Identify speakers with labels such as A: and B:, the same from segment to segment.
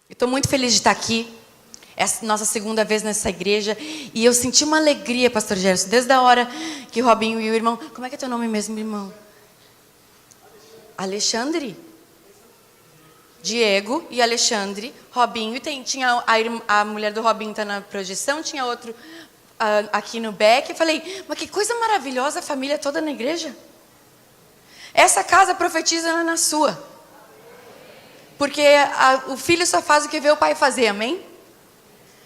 A: Estou muito feliz de estar aqui. Essa nossa segunda vez nessa igreja. E eu senti uma alegria, pastor Gerson, desde a hora que o Robinho e o irmão... Como é que é teu nome mesmo, irmão? Alexandre? Diego e Alexandre. Robinho. Tinha a mulher do Robinho está na projeção. Tinha outro aqui no back. Eu falei, mas que coisa maravilhosa, a família toda na igreja. Essa casa profetiza na sua. Porque o filho só faz o que vê o pai fazer, amém?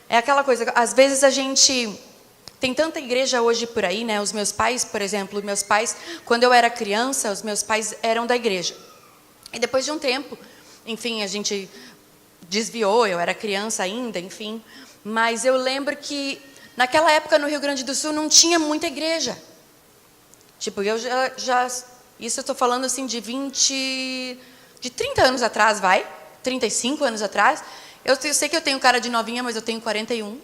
A: É aquela coisa, às vezes a gente... Tem tanta igreja hoje por aí, né? Os meus pais, por exemplo, quando eu era criança, os meus pais eram da igreja. E depois de um tempo, enfim, a gente desviou, eu era criança ainda, enfim. Mas eu lembro que naquela época no Rio Grande do Sul não tinha muita igreja. Tipo, eu isso eu estou falando assim de 30 anos atrás, 35 anos atrás. Eu sei que eu tenho cara de novinha, mas eu tenho 41.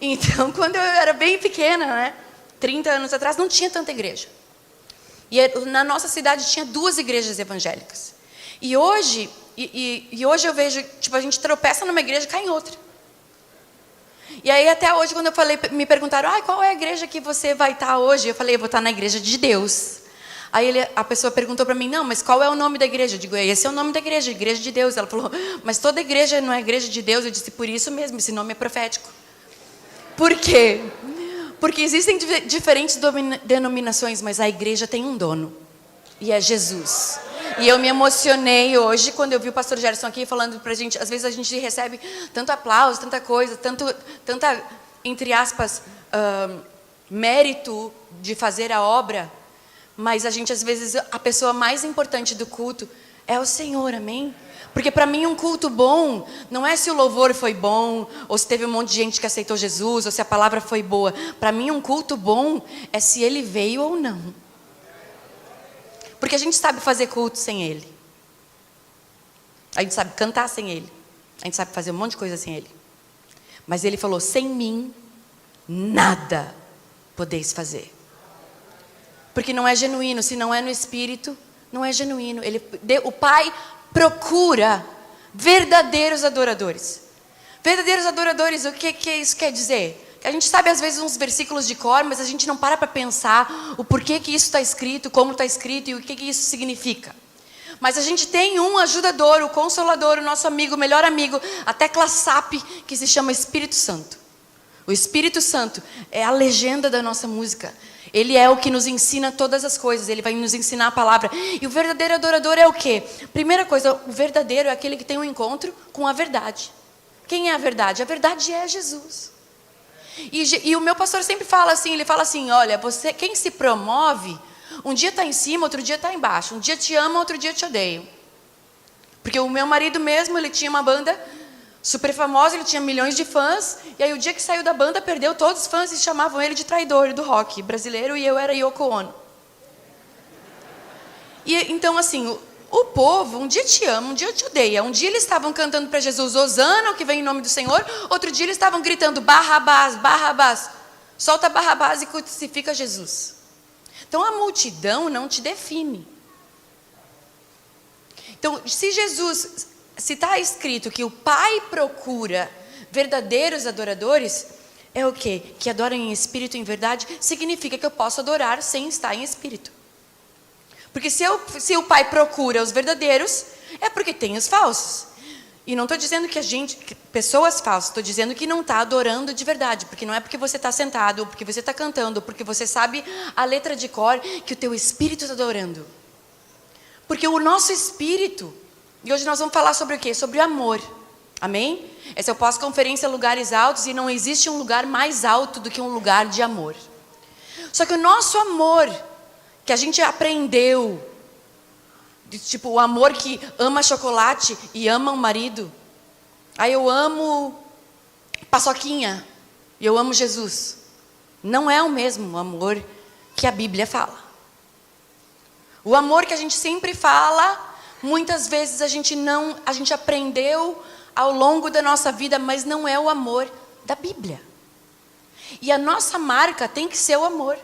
A: Então, quando eu era bem pequena, né? 30 anos atrás, não tinha tanta igreja. E na nossa cidade tinha 2 igrejas evangélicas. E hoje eu vejo, tipo, a gente tropeça numa igreja e cai em outra. E aí até hoje, quando me perguntaram, qual é a igreja que você vai estar hoje? Eu falei, eu vou estar na igreja de Deus. Aí a pessoa perguntou para mim, não, mas qual é o nome da igreja? Eu digo, esse é o nome da igreja, igreja de Deus. Ela falou, mas toda igreja não é igreja de Deus. Eu disse, por isso mesmo, esse nome é profético. Por quê? Porque existem diferentes denominações, mas a igreja tem um dono. E é Jesus. E eu me emocionei hoje quando eu vi o pastor Gerson aqui falando pra gente. Às vezes a gente recebe tanto aplauso, tanta coisa, tanta, entre aspas, mérito de fazer a obra. Mas a gente, às vezes, a pessoa mais importante do culto é o Senhor, amém? Porque para mim um culto bom não é se o louvor foi bom, ou se teve um monte de gente que aceitou Jesus, ou se a palavra foi boa. Para mim um culto bom é se ele veio ou não. Porque a gente sabe fazer culto sem ele. A gente sabe cantar sem ele. A gente sabe fazer um monte de coisa sem ele. Mas ele falou, sem mim, nada podeis fazer. Porque não é genuíno, se não é no Espírito, não é genuíno. O Pai procura verdadeiros adoradores. Verdadeiros adoradores, o que isso quer dizer? A gente sabe às vezes uns versículos de cor, mas a gente não para pensar o porquê que isso está escrito, como está escrito e o que isso significa. Mas a gente tem um ajudador, o Consolador, o nosso amigo, o melhor amigo, a tecla SAP, que se chama Espírito Santo. O Espírito Santo é a legenda da nossa música. Ele é o que nos ensina todas as coisas. Ele vai nos ensinar a palavra. E o verdadeiro adorador é o quê? Primeira coisa, o verdadeiro é aquele que tem um encontro com a verdade. Quem é a verdade? A verdade é Jesus. E o meu pastor sempre fala assim, ele fala assim, olha, quem se promove, um dia está em cima, outro dia está embaixo. Um dia te ama, outro dia te odeia. Porque o meu marido mesmo, ele tinha uma banda super famosa, ele tinha milhões de fãs, e aí o dia que saiu da banda, perdeu todos os fãs e chamavam ele de traidor do rock brasileiro, e eu era Yoko Ono. E então assim, o povo, um dia te ama, um dia te odeia. Um dia eles estavam cantando para Jesus, Hosana, o que vem em nome do Senhor, outro dia eles estavam gritando, Barrabás, Barrabás, solta Barrabás e crucifica Jesus. Então a multidão não te define. Então, se está escrito que o Pai procura verdadeiros adoradores, é o quê? Que adoram em espírito e em verdade, significa que eu posso adorar sem estar em espírito. Porque se o Pai procura os verdadeiros, é porque tem os falsos. E não estou dizendo que pessoas falsas, estou dizendo que não está adorando de verdade. Porque não é porque você está sentado, ou porque você está cantando, ou porque você sabe a letra de cor, que o teu espírito está adorando. Porque o nosso espírito... E hoje nós vamos falar sobre o quê? Sobre o amor. Amém? Essa é o pós-conferência Lugares Altos, e não existe um lugar mais alto do que um lugar de amor. Só que o nosso amor, que a gente aprendeu, tipo o amor que ama chocolate e ama o marido. Aí eu amo paçoquinha e eu amo Jesus. Não é o mesmo amor que a Bíblia fala. O amor que a gente sempre fala... Muitas vezes a gente aprendeu ao longo da nossa vida, mas não é o amor da Bíblia. E a nossa marca tem que ser o amor.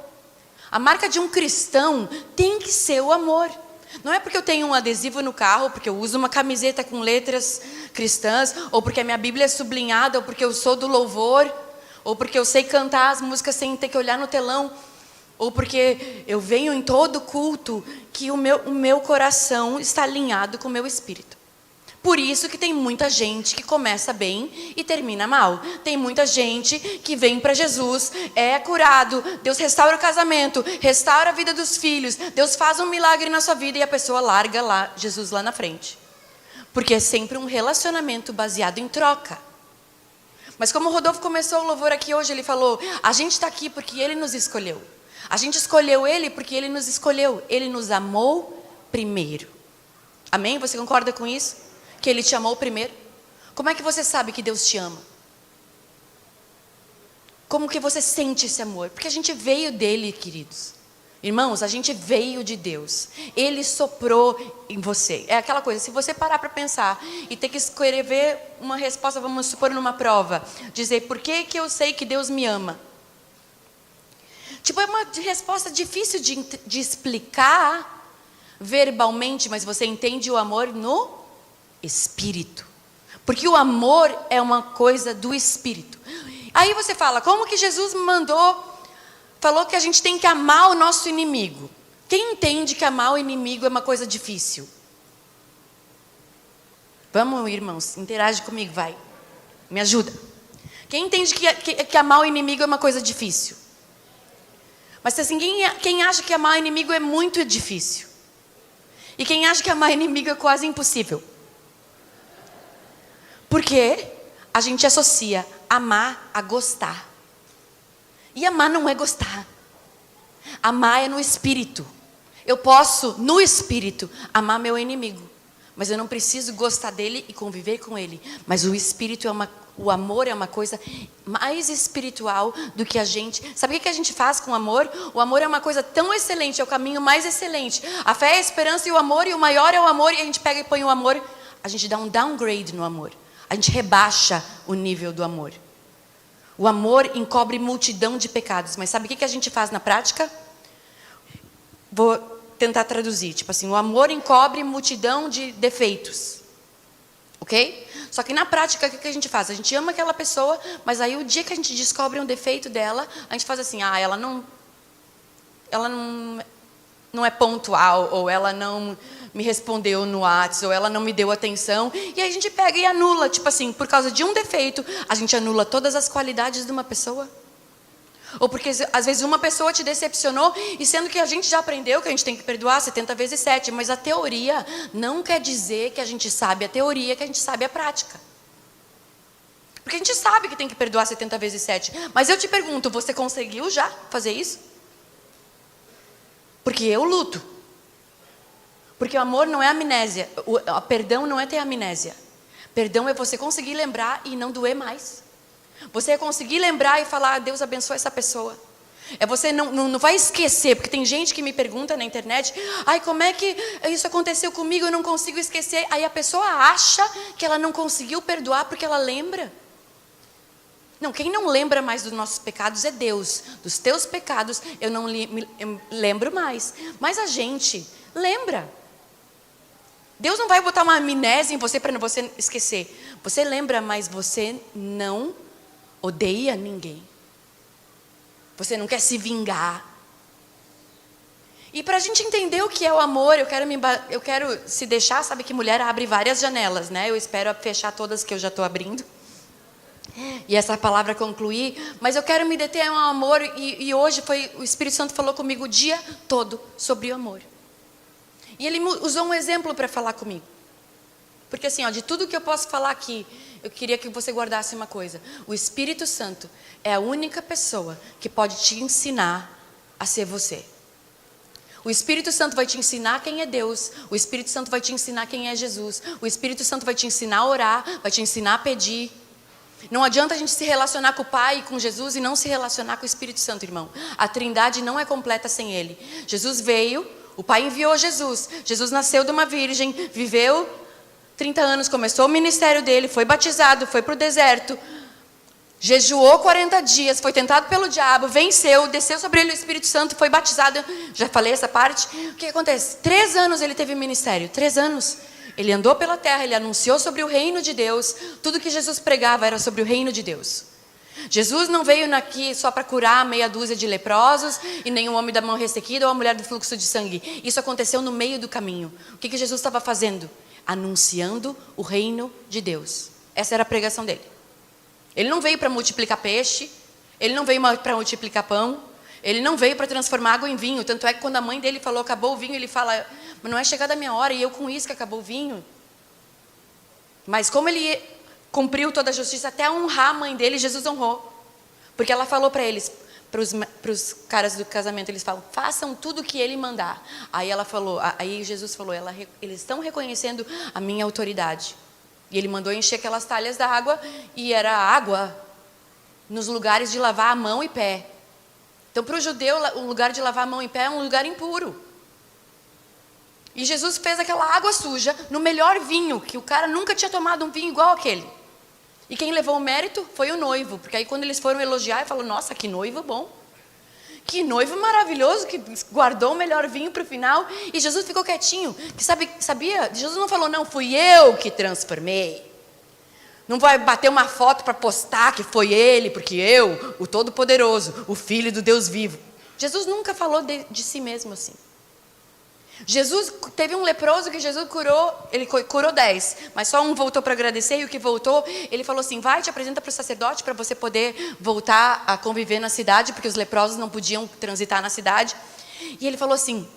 A: A marca de um cristão tem que ser o amor. Não é porque eu tenho um adesivo no carro, porque eu uso uma camiseta com letras cristãs, ou porque a minha Bíblia é sublinhada, ou porque eu sou do louvor, ou porque eu sei cantar as músicas sem ter que olhar no telão, ou porque eu venho em todo culto, que o meu coração está alinhado com o meu espírito. Por isso que tem muita gente que começa bem e termina mal. Tem muita gente que vem para Jesus, é curado, Deus restaura o casamento, restaura a vida dos filhos, Deus faz um milagre na sua vida e a pessoa larga lá Jesus lá na frente. Porque é sempre um relacionamento baseado em troca. Mas como o Rodolfo começou o louvor aqui hoje, ele falou, a gente está aqui porque Ele nos escolheu. A gente escolheu Ele porque Ele nos escolheu. Ele nos amou primeiro. Amém? Você concorda com isso? Que Ele te amou primeiro? Como é que você sabe que Deus te ama? Como que você sente esse amor? Porque a gente veio dele, queridos. Irmãos, a gente veio de Deus. Ele soprou em você. É aquela coisa, se você parar para pensar e ter que escrever uma resposta, vamos supor numa prova, dizer, por que que eu sei que Deus me ama? Tipo, é uma resposta difícil de explicar verbalmente, mas você entende o amor no Espírito. Porque o amor é uma coisa do Espírito. Aí você fala, como que Jesus falou que a gente tem que amar o nosso inimigo? Quem entende que amar o inimigo é uma coisa difícil? Vamos, irmãos, interage comigo, vai. Me ajuda. Quem entende que amar o inimigo é uma coisa difícil? Mas assim, quem acha que amar o inimigo é muito difícil? E quem acha que amar o inimigo é quase impossível? Porque a gente associa amar a gostar. E amar não é gostar. Amar é no Espírito. Eu posso, no Espírito, amar meu inimigo. Mas eu não preciso gostar dele e conviver com ele. Mas o Espírito o amor é uma coisa mais espiritual do que a gente... Sabe o que a gente faz com o amor? O amor é uma coisa tão excelente, é o caminho mais excelente. A fé é a esperança e o amor, e o maior é o amor, e a gente pega e põe o amor. A gente dá um downgrade no amor. A gente rebaixa o nível do amor. O amor encobre multidão de pecados. Mas sabe o que a gente faz na prática? Vou tentar traduzir. Tipo assim, o amor encobre multidão de defeitos. Ok? Só que na prática, o que a gente faz? A gente ama aquela pessoa, mas aí o dia que a gente descobre um defeito dela, a gente faz assim, ela não é pontual, ou ela não me respondeu no WhatsApp, ou ela não me deu atenção, e aí a gente pega e anula, tipo assim, por causa de um defeito, a gente anula todas as qualidades de uma pessoa. Ou porque às vezes uma pessoa te decepcionou, e sendo que a gente já aprendeu que a gente tem que perdoar 70 vezes 7, mas a teoria não quer dizer que a gente sabe a teoria, que a gente sabe a prática. Porque a gente sabe que tem que perdoar 70 vezes 7, mas eu te pergunto, você conseguiu já fazer isso? Porque eu luto. Porque o amor não é amnésia. O perdão não é ter amnésia. Perdão é você conseguir lembrar e não doer mais. Você é conseguir lembrar e falar, Deus abençoe essa pessoa. É você não vai esquecer, porque tem gente que me pergunta na internet, como é que isso aconteceu comigo, eu não consigo esquecer. Aí a pessoa acha que ela não conseguiu perdoar porque ela lembra. Não, quem não lembra mais dos nossos pecados é Deus. Dos teus pecados eu não lembro mais. Mas a gente lembra. Deus não vai botar uma amnésia em você para você esquecer. Você lembra, mas você não odeia ninguém. Você não quer se vingar. E para a gente entender o que é o amor, eu quero se deixar, sabe que mulher abre várias janelas, né? Eu espero fechar todas que eu já estou abrindo. E essa palavra concluir, mas eu quero me deter ao amor, e hoje o Espírito Santo falou comigo o dia todo sobre o amor. E ele usou um exemplo para falar comigo. Porque assim, de tudo que eu posso falar aqui, eu queria que você guardasse uma coisa. O Espírito Santo é a única pessoa que pode te ensinar a ser você. O Espírito Santo vai te ensinar quem é Deus. O Espírito Santo vai te ensinar quem é Jesus. O Espírito Santo vai te ensinar a orar, vai te ensinar a pedir. Não adianta a gente se relacionar com o Pai e com Jesus e não se relacionar com o Espírito Santo, irmão. A Trindade não é completa sem Ele. Jesus veio, o Pai enviou Jesus. Jesus nasceu de uma virgem, viveu 30 anos, começou o ministério dele, foi batizado, foi para o deserto. jejuou 40 dias, foi tentado pelo diabo, venceu, desceu sobre ele o Espírito Santo, foi batizado. Já falei essa parte. O que acontece? 3 anos ele teve ministério, 3 anos. Ele andou pela terra, ele anunciou sobre o reino de Deus. Tudo que Jesus pregava era sobre o reino de Deus. Jesus não veio aqui só para curar meia dúzia de leprosos e nem um homem da mão ressequida ou a mulher do fluxo de sangue. Isso aconteceu no meio do caminho. O que Jesus estava fazendo? Anunciando o reino de Deus. Essa era a pregação dele. Ele não veio para multiplicar peixe, ele não veio para multiplicar pão, ele não veio para transformar água em vinho. Tanto é que quando a mãe dele falou, acabou o vinho, ele fala, mas não é chegada a minha hora e eu com isso que acabou o vinho. Mas como ele cumpriu toda a justiça até honrar a mãe dele, Jesus honrou. Porque ela falou para eles, para os caras do casamento, eles falam, façam tudo o que ele mandar. Aí Jesus falou, eles estão reconhecendo a minha autoridade. E ele mandou encher aquelas talhas d'água, e era água nos lugares de lavar a mão e pé. Então, para o judeu, o lugar de lavar a mão e pé é um lugar impuro. E Jesus fez aquela água suja no melhor vinho, que o cara nunca tinha tomado um vinho igual aquele. E quem levou o mérito foi o noivo, porque aí quando eles foram elogiar, ele falou, nossa, que noivo bom. Que noivo maravilhoso, que guardou o melhor vinho para o final. E Jesus ficou quietinho. Sabia? Jesus não falou, não, fui eu que transformei. Não vai bater uma foto para postar que foi ele, porque eu, o Todo-Poderoso, o Filho do Deus vivo. Jesus nunca falou de si mesmo assim. Jesus teve um leproso que Jesus curou, ele curou 10, mas só um voltou para agradecer, e o que voltou, ele falou assim, vai, te apresenta para o sacerdote para você poder voltar a conviver na cidade, porque os leprosos não podiam transitar na cidade. E ele falou assim,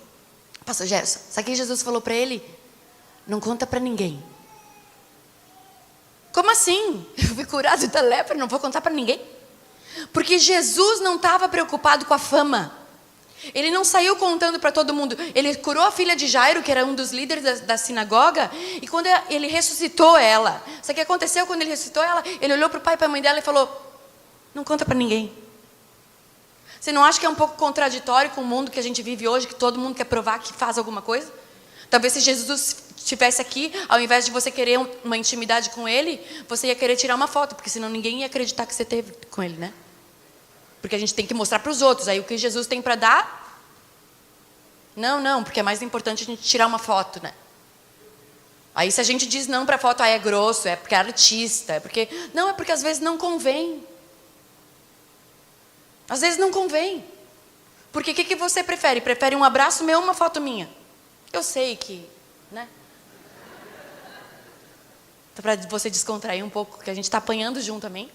A: pastor Gerson, sabe o que Jesus falou para ele? Não conta para ninguém. Como assim? Eu fui curado da lepra, não vou contar para ninguém? Porque Jesus não estava preocupado com a fama. Ele não saiu contando para todo mundo. Ele curou a filha de Jairo, que era um dos líderes da sinagoga, e quando ele ressuscitou ela, sabe o que aconteceu quando ele ressuscitou ela? Ele olhou para o pai e para a mãe dela e falou, não conta para ninguém. Você não acha que é um pouco contraditório com o mundo que a gente vive hoje, que todo mundo quer provar que faz alguma coisa? Talvez se Jesus estivesse aqui, ao invés de você querer uma intimidade com ele, você ia querer tirar uma foto, porque senão ninguém ia acreditar que você teve com ele, né? Porque a gente tem que mostrar para os outros. Aí o que Jesus tem para dar? Não, porque é mais importante a gente tirar uma foto, né? Aí se a gente diz não para a foto, é grosso, é porque é artista, é porque... Não, é porque às vezes não convém. Às vezes não convém. Porque o que você prefere? Prefere um abraço meu ou uma foto minha? Eu sei que, né? Para você descontrair um pouco, que a gente está apanhando junto também.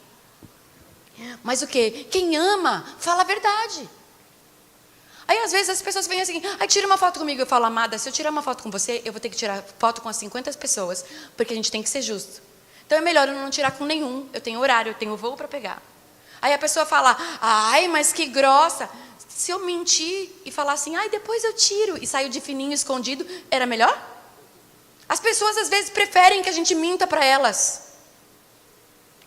A: Mas o quê? Quem ama, fala a verdade. Aí às vezes as pessoas vêm assim, tira uma foto comigo. Eu falo, amada, se eu tirar uma foto com você, eu vou ter que tirar foto com as 50 pessoas, porque a gente tem que ser justo. Então é melhor eu não tirar com nenhum, eu tenho horário, eu tenho voo para pegar. Aí a pessoa fala, ai, mas que grossa. Se eu mentir e falar assim, depois eu tiro, e saio de fininho escondido, era melhor? As pessoas às vezes preferem que a gente minta para elas.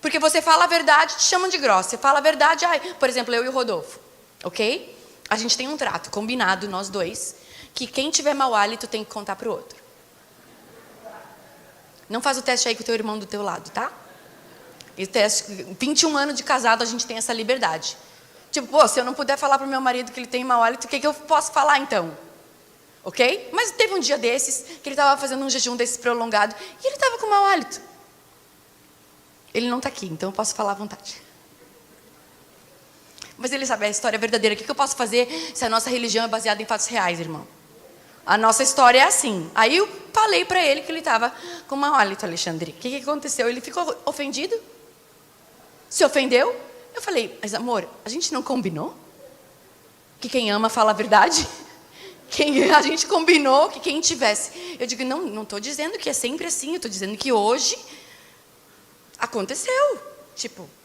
A: Porque você fala a verdade, te chamam de grossa. Você fala a verdade, por exemplo, eu e o Rodolfo, ok? A gente tem um trato combinado, nós dois, que quem tiver mau hálito tem que contar para o outro. Não faz o teste aí com o teu irmão do teu lado, tá? E teste, 21 anos de casado, a gente tem essa liberdade. Tipo, se eu não puder falar para o meu marido que ele tem mau hálito, o que eu posso falar então? Ok? Mas teve um dia desses, que ele estava fazendo um jejum desses prolongado, e ele estava com mau hálito. Ele não está aqui, então eu posso falar à vontade. Mas ele sabe a história verdadeira. O que eu posso fazer se a nossa religião é baseada em fatos reais, irmão? A nossa história é assim. Aí eu falei para ele que ele estava com mau hálito, Alexandre. O que aconteceu? Ele ficou ofendido? Se ofendeu? Eu falei, mas amor, a gente não combinou? Que quem ama fala a verdade? A gente combinou que quem tivesse... Eu digo, não estou dizendo que é sempre assim. Eu estou dizendo que hoje... aconteceu,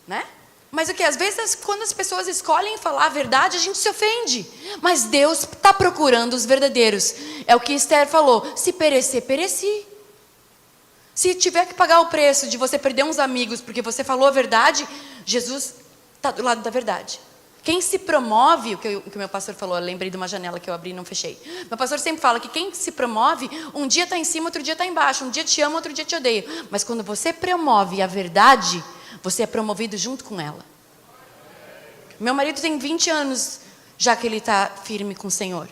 A: né? Mas o que? Às vezes, quando as pessoas escolhem falar a verdade, a gente se ofende. Mas Deus está procurando os verdadeiros. É o que Esther falou, se perecer, pereci. Se tiver que pagar o preço de você perder uns amigos porque você falou a verdade, Jesus está do lado da verdade. Quem se promove, o que o meu pastor falou, eu lembrei de uma janela que eu abri e não fechei. Meu pastor sempre fala que quem se promove, um dia está em cima, outro dia está embaixo. Um dia te ama, outro dia te odeia. Mas quando você promove a verdade, você é promovido junto com ela. Meu marido tem 20 anos já que ele está firme com o Senhor.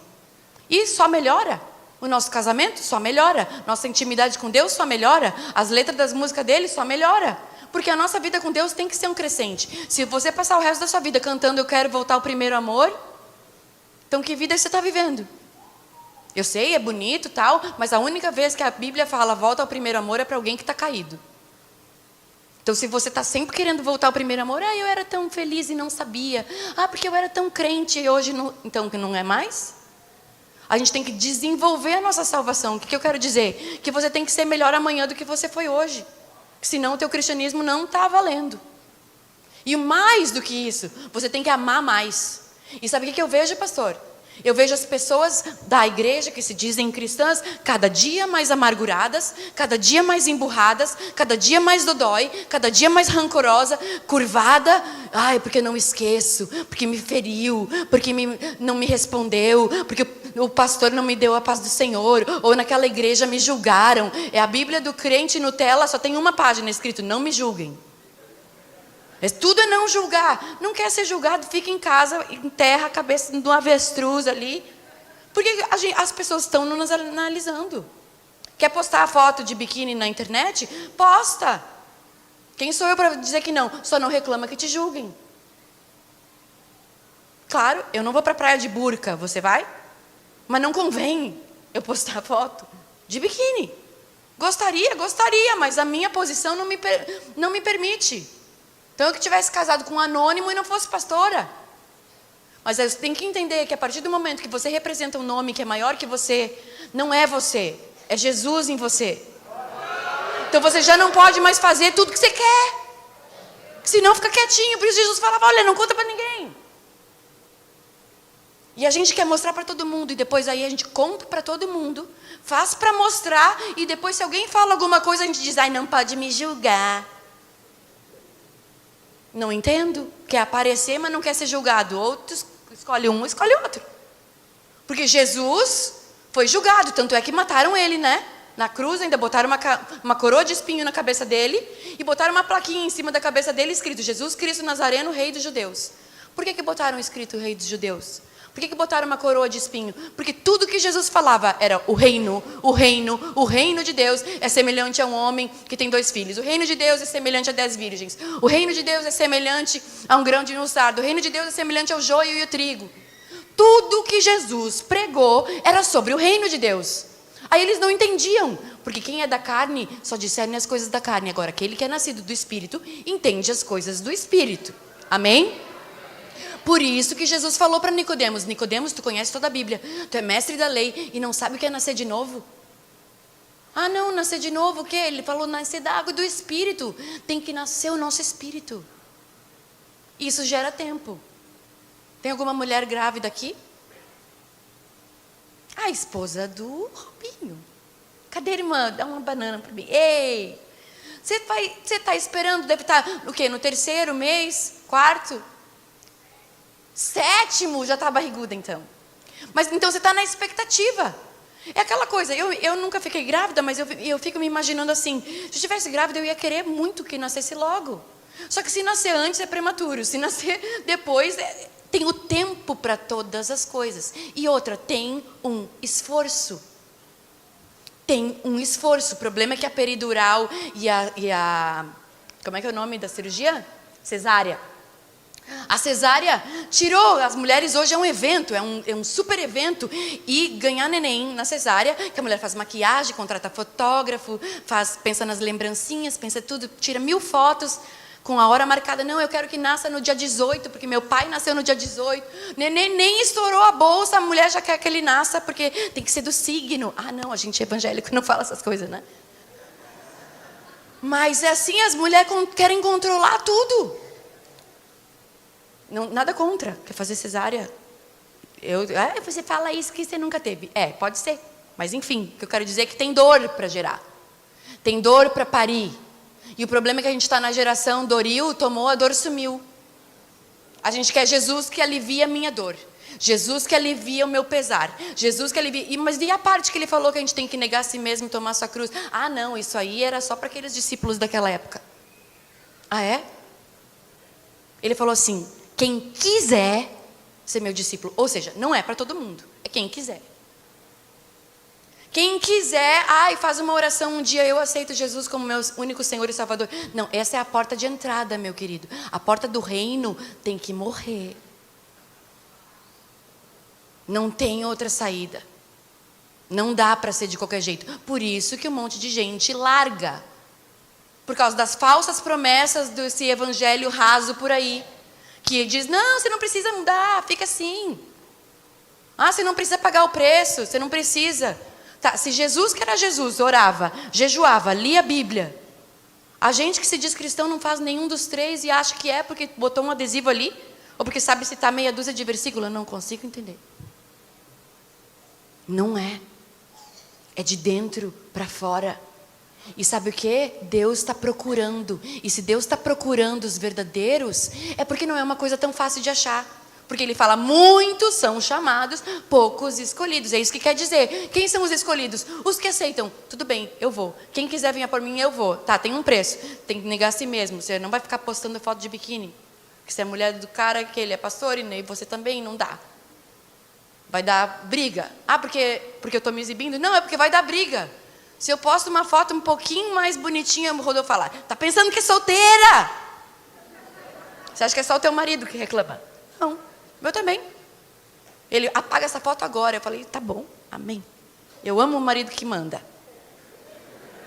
A: E só melhora. O nosso casamento só melhora. Nossa intimidade com Deus só melhora. As letras das músicas dele só melhora. Porque a nossa vida com Deus tem que ser um crescente. Se você passar o resto da sua vida cantando eu quero voltar ao primeiro amor, então que vida você está vivendo? Eu sei, é bonito e tal, mas a única vez que a Bíblia fala volta ao primeiro amor é para alguém que está caído. Então se você está sempre querendo voltar ao primeiro amor, eu era tão feliz e não sabia. Porque eu era tão crente e hoje não... Então que não é mais? A gente tem que desenvolver a nossa salvação. O que eu quero dizer? Que você tem que ser melhor amanhã do que você foi hoje. Senão o teu cristianismo não está valendo. E mais do que isso, você tem que amar mais. E sabe o que eu vejo, pastor? Eu vejo as pessoas da igreja que se dizem cristãs cada dia mais amarguradas, cada dia mais emburradas, cada dia mais dodói, cada dia mais rancorosa, curvada. Porque não esqueço, porque me feriu, porque não me respondeu, porque o pastor não me deu a paz do Senhor, ou naquela igreja me julgaram. É a Bíblia do crente Nutella, só tem uma página escrito, não me julguem. Tudo é não julgar. Não quer ser julgado, fica em casa, enterra a cabeça de um avestruz ali. Porque as pessoas estão nos analisando. Quer postar a foto de biquíni na internet? Posta. Quem sou eu para dizer que não? Só não reclama que te julguem. Claro, eu não vou para a praia de burca, você vai? Mas não convém eu postar a foto de biquíni. Gostaria, mas a minha posição não me permite. Então eu que tivesse casado com um anônimo e não fosse pastora. Mas você tem que entender que a partir do momento que você representa um nome que é maior que você, não é você, é Jesus em você. Então você já não pode mais fazer tudo que você quer. Senão fica quietinho. Por isso Jesus falava, olha, não conta para ninguém. E a gente quer mostrar para todo mundo. E depois aí a gente conta para todo mundo. Faz para mostrar. E depois se alguém fala alguma coisa, a gente diz, não pode me julgar. Não entendo. Quer aparecer, mas não quer ser julgado. Outro escolhe um, escolhe outro. Porque Jesus foi julgado. Tanto é que mataram ele, né? Na cruz ainda botaram uma coroa de espinho na cabeça dele. E botaram uma plaquinha em cima da cabeça dele escrito, Jesus Cristo Nazareno, Rei dos Judeus. Por que botaram escrito Rei dos Judeus? Por que botaram uma coroa de espinho? Porque tudo que Jesus falava era o reino de Deus é semelhante a um homem que tem 2 filhos. O reino de Deus é semelhante a 10 virgens. O reino de Deus é semelhante a um grão de mostarda. O reino de Deus é semelhante ao joio e o trigo. Tudo que Jesus pregou era sobre o reino de Deus. Aí eles não entendiam, porque quem é da carne só discerne as coisas da carne. Agora, aquele que é nascido do Espírito entende as coisas do Espírito. Amém? Por isso que Jesus falou para Nicodemos, Nicodemos, tu conhece toda a Bíblia, tu é mestre da lei e não sabe o que é nascer de novo? Não, nascer de novo o quê? Ele falou nascer da água e do Espírito. Tem que nascer o nosso Espírito. Isso gera tempo. Tem alguma mulher grávida aqui? A esposa do Robinho. Cadê, irmã? Dá uma banana para mim. Ei! Você está esperando, deve estar o quê? No 3º mês? 4º? 7º, já está barriguda então. Mas então você está na expectativa. É aquela coisa, eu nunca fiquei grávida, mas eu fico me imaginando assim, se eu estivesse grávida eu ia querer muito que nascesse logo. Só que se nascer antes é prematuro, se nascer depois tem o tempo para todas as coisas. E outra, tem um esforço. Tem um esforço. O problema é que a peridural e a como é que é o nome da cirurgia? Cesárea. A cesárea tirou, as mulheres hoje é um evento, é um super evento. E ganhar neném na cesárea, que a mulher faz maquiagem, contrata fotógrafo, pensa nas lembrancinhas, pensa tudo, tira 1000 fotos com a hora marcada. Não, eu quero que nasça no dia 18, porque meu pai nasceu no dia 18. Neném nem estourou a bolsa, a mulher já quer que ele nasça, porque tem que ser do signo. Não, a gente é evangélico, não fala essas coisas, né? Mas é assim, as mulheres querem controlar tudo. Não, nada contra, quer fazer cesárea. Você fala isso que você nunca teve. Pode ser. Mas enfim, o que eu quero dizer é que tem dor para gerar. Tem dor para parir. E o problema é que a gente está na geração doril, tomou, a dor sumiu. A gente quer Jesus que alivia a minha dor. Jesus que alivia o meu pesar. Jesus que alivia... Mas e a parte que ele falou que a gente tem que negar a si mesmo e tomar a sua cruz? Não, isso aí era só para aqueles discípulos daquela época. É? Ele falou assim: quem quiser ser meu discípulo. Ou seja, não é para todo mundo, é quem quiser. Quem quiser, faz uma oração um dia, eu aceito Jesus como meu único Senhor e Salvador. Não, essa é a porta de entrada, meu querido. A porta do reino tem que morrer. Não tem outra saída. Não dá para ser de qualquer jeito. Por isso que um monte de gente larga. Por causa das falsas promessas desse evangelho raso por aí. Que diz, não, você não precisa mudar, fica assim. Você não precisa pagar o preço, você não precisa. Tá, se Jesus, que era Jesus, orava, jejuava, lia a Bíblia. A gente que se diz cristão não faz nenhum dos três e acha que é porque botou um adesivo ali, ou porque sabe citar meia dúzia de versículos. Eu não consigo entender. Não é. É de dentro para fora. E sabe o que? Deus está procurando. E se Deus está procurando os verdadeiros, é porque não é uma coisa tão fácil de achar. Porque ele fala, muitos são chamados, poucos escolhidos. É isso que quer dizer. Quem são os escolhidos? Os que aceitam. Tudo bem, eu vou. Quem quiser vir por mim, eu vou. Tá, tem um preço. Tem que negar a si mesmo. Você não vai ficar postando foto de biquíni. Porque você é mulher do cara que ele é pastor e você também, não dá. Vai dar briga. Porque eu estou me exibindo? Não, é porque vai dar briga. Se eu posto uma foto um pouquinho mais bonitinha, o Rodolfo falar, tá pensando que é solteira? Você acha que é só o teu marido que reclama? Não, eu também. Ele apaga essa foto agora. Eu falei, tá bom, amém. Eu amo o marido que manda.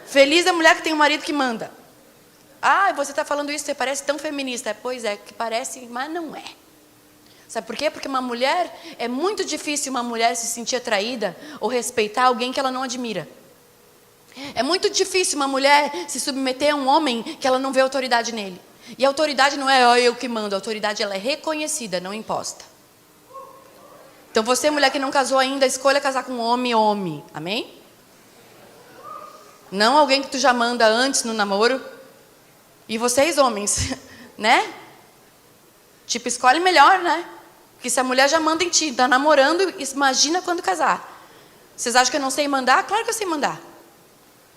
A: Feliz a mulher que tem um marido que manda. Você está falando isso, você parece tão feminista. Pois é, que parece, mas não é. Sabe por quê? Porque uma mulher, é muito difícil uma mulher se sentir atraída ou respeitar alguém que ela não admira. É muito difícil uma mulher se submeter a um homem que ela não vê autoridade nele. E a autoridade não é eu que mando, a autoridade ela é reconhecida, não imposta. Então você, mulher que não casou ainda, escolha casar com um homem, amém? Não alguém que tu já manda antes no namoro. E vocês, homens, né? Tipo, escolhe melhor, né? Porque se a mulher já manda em ti, tá namorando, imagina quando casar. Vocês acham que eu não sei mandar? Claro que eu sei mandar.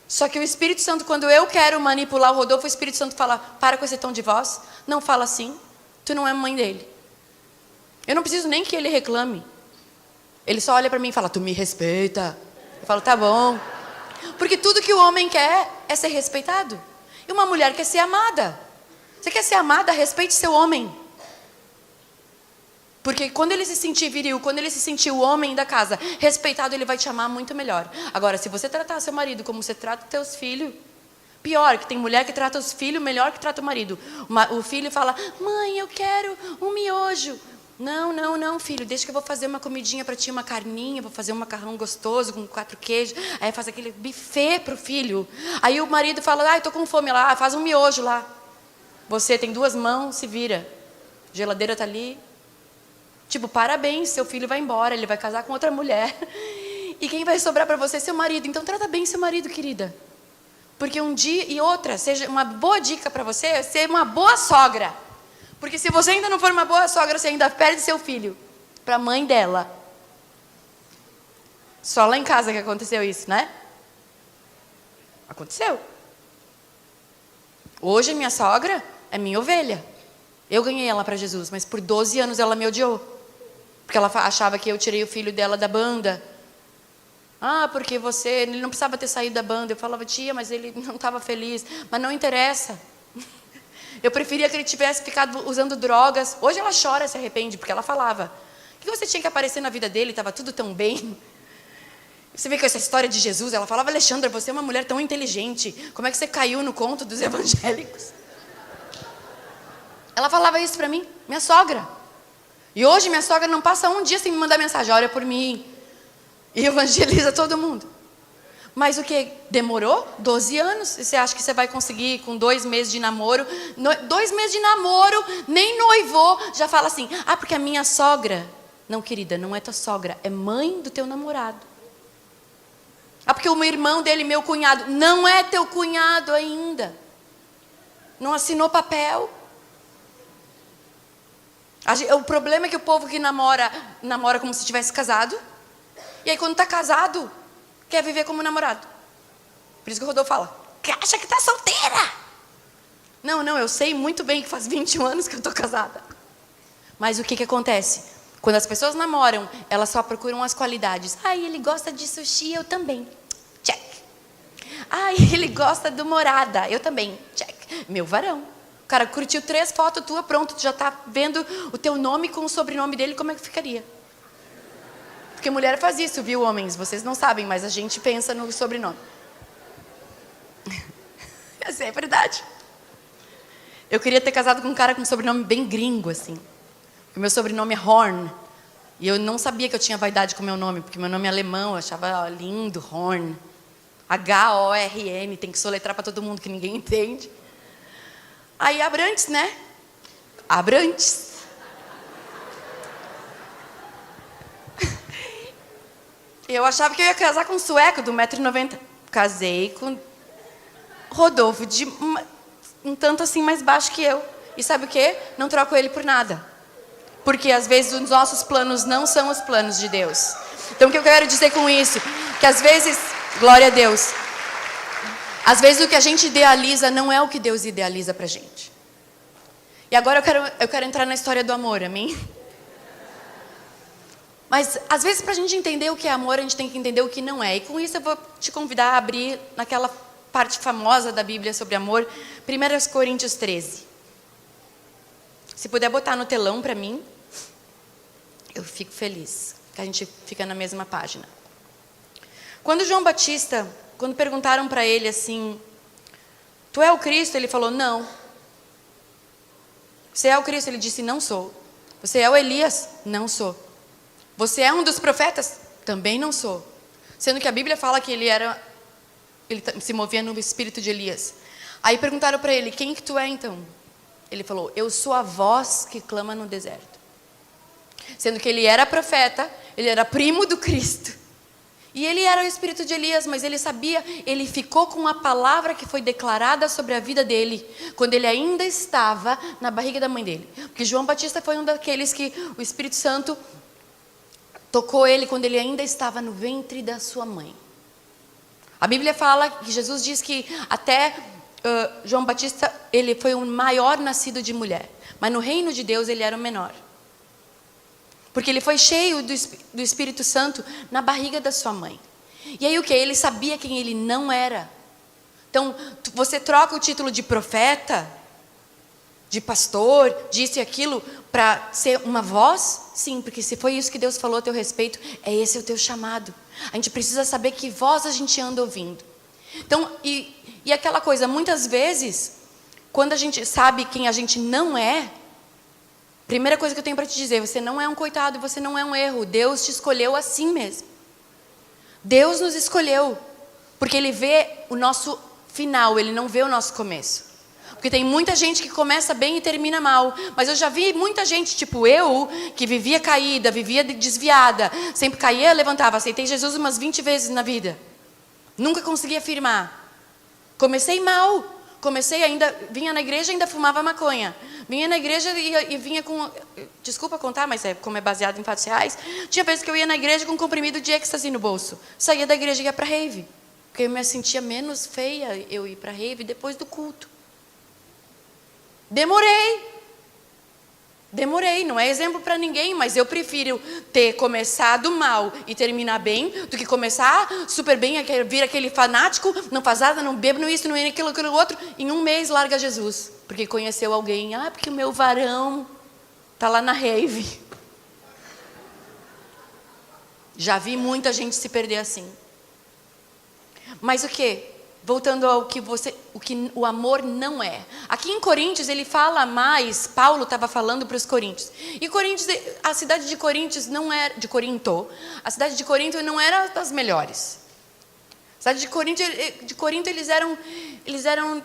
A: Só que o Espírito Santo, quando eu quero manipular o Rodolfo, o Espírito Santo fala, para com esse tom de voz, não fala assim, tu não é mãe dele. Eu não preciso nem que ele reclame. Ele só olha para mim e fala, tu me respeita. Eu falo, tá bom. Porque tudo que o homem quer é ser respeitado. E uma mulher quer ser amada. Você quer ser amada? Respeite seu homem. Porque quando ele se sentir viril, quando ele se sentir o homem da casa, respeitado, ele vai te amar muito melhor. Agora, se você tratar seu marido como você trata teus filhos, pior, que tem mulher que trata os filhos melhor que trata o marido. O filho fala, mãe, eu quero um miojo. Não, filho, deixa que eu vou fazer uma comidinha para ti, uma carninha, vou fazer um macarrão gostoso com 4 queijos. Aí faz aquele buffet pro filho. Aí o marido fala, eu tô com fome lá, faz um miojo lá. Você tem 2 mãos, se vira. A geladeira tá ali. Tipo, parabéns, seu filho vai embora, ele vai casar com outra mulher. E quem vai sobrar para você é seu marido. Então trata bem seu marido, querida. Porque um dia e outra, seja uma boa dica para você, é ser uma boa sogra. Porque se você ainda não for uma boa sogra, você ainda perde seu filho para a mãe dela. Só lá em casa que aconteceu isso, né? Aconteceu. Hoje minha sogra é minha ovelha. Eu ganhei ela para Jesus, mas por 12 anos ela me odiou. Porque ela achava que eu tirei o filho dela da banda. Porque ele não precisava ter saído da banda. Eu falava, tia, mas ele não estava feliz. Mas não interessa. Eu preferia que ele tivesse ficado usando drogas. Hoje ela chora, se arrepende, porque ela falava. Que você tinha que aparecer na vida dele, estava tudo tão bem. Você vê com essa história de Jesus, ela falava, Alexandra, você é uma mulher tão inteligente. Como é que você caiu no conto dos evangélicos? Ela falava isso para mim, minha sogra. E hoje minha sogra não passa um dia sem me mandar mensagem, ora por mim. E evangeliza todo mundo. Mas o que? Demorou 12 anos. E você acha que você vai conseguir com 2 meses de namoro? 2 meses de namoro, nem noivou, já fala assim, porque a minha sogra. Não, querida, não é tua sogra, é mãe do teu namorado. Porque o irmão dele, meu cunhado, não é teu cunhado ainda. Não assinou papel. O problema é que o povo que namora como se tivesse casado. E aí quando está casado, quer viver como namorado. Por isso que o Rodolfo fala, que acha que está solteira. Não, eu sei muito bem que faz 21 anos que eu tô casada. Mas o que acontece? Quando as pessoas namoram, elas só procuram as qualidades. Ai, ele gosta de sushi, eu também. Check. Ai, ele gosta do morada, eu também. Check. Meu varão. O cara curtiu 3 fotos tuas, pronto, tu já tá vendo o teu nome com o sobrenome dele, como é que ficaria? Porque mulher faz isso, viu, homens? Vocês não sabem, mas a gente pensa no sobrenome. Essa é a verdade. Eu queria ter casado com um cara com um sobrenome bem gringo, assim. O meu sobrenome é Horn. E eu não sabia que eu tinha vaidade com o meu nome, porque meu nome é alemão, eu achava lindo, Horn. H-O-R-N, tem que soletrar para todo mundo que ninguém entende. Aí Abrantes, né? Abrantes. Eu achava que eu ia casar com um sueco do 1,90 m. Casei com Rodolfo, de um tanto assim mais baixo que eu. E sabe o quê? Não troco ele por nada. Porque às vezes os nossos planos não são os planos de Deus. Então o que eu quero dizer com isso? Que às vezes, glória a Deus, às vezes o que a gente idealiza não é o que Deus idealiza pra gente. E agora eu quero entrar na história do amor, amém? Mas às vezes pra gente entender o que é amor, a gente tem que entender o que não é. E com isso eu vou te convidar a abrir naquela parte famosa da Bíblia sobre amor, 1 Coríntios 13. Se puder botar no telão para mim, eu fico feliz, que a gente fica na mesma página. Quando João Batista, quando perguntaram para ele assim, tu é o Cristo? Ele falou, não. Você é o Cristo? Ele disse, não sou. Você é o Elias? Não sou. Você é um dos profetas? Também não sou. Sendo que a Bíblia fala que ele se movia no espírito de Elias. Aí perguntaram para ele, quem que tu é então? Ele falou, eu sou a voz que clama no deserto. Sendo que ele era profeta, ele era primo do Cristo. E ele era o espírito de Elias, mas ele sabia, ele ficou com a palavra que foi declarada sobre a vida dele, quando ele ainda estava na barriga da mãe dele. Porque João Batista foi um daqueles que o Espírito Santo tocou ele quando ele ainda estava no ventre da sua mãe. A Bíblia fala que Jesus diz que até João Batista, ele foi o maior nascido de mulher. Mas no reino de Deus ele era o menor. Porque ele foi cheio do Espírito Santo na barriga da sua mãe. E aí o que? Ele sabia quem ele não era. Então, você troca o título de profeta, de pastor, disso e aquilo, para ser uma voz? Sim, porque se foi isso que Deus falou a teu respeito, é esse o teu chamado. A gente precisa saber que voz a gente anda ouvindo. Então, e aquela coisa, muitas vezes, quando a gente sabe quem a gente não é, primeira coisa que eu tenho para te dizer, você não é um coitado e você não é um erro. Deus te escolheu assim mesmo. Deus nos escolheu, porque Ele vê o nosso final, Ele não vê o nosso começo. Porque tem muita gente que começa bem e termina mal. Mas eu já vi muita gente, tipo eu, que vivia caída, vivia desviada. Sempre caía, levantava. Aceitei Jesus umas 20 vezes na vida. Nunca conseguia firmar. Comecei mal. Vinha na igreja e ainda fumava maconha. Vinha na igreja e vinha com... Desculpa contar, mas como é baseado em fatos reais. Tinha vezes que eu ia na igreja com um comprimido de êxtase no bolso. Saía da igreja e ia para rave. Porque eu me sentia menos feia eu ir para rave depois do culto. Demorei, não é exemplo para ninguém, mas eu prefiro ter começado mal e terminar bem, do que começar super bem, vir aquele fanático, não faz nada, não bebo, não isso, não é aquilo, outro, em um mês larga Jesus, porque conheceu alguém, porque o meu varão está lá na rave. Já vi muita gente se perder assim. Mas o quê? Voltando ao que o amor não é. Aqui em Coríntios ele fala mais, Paulo estava falando para os coríntios. E Coríntios, a cidade de Coríntios não era, a cidade de Corinto não era das melhores. A cidade de Corinto eles eram,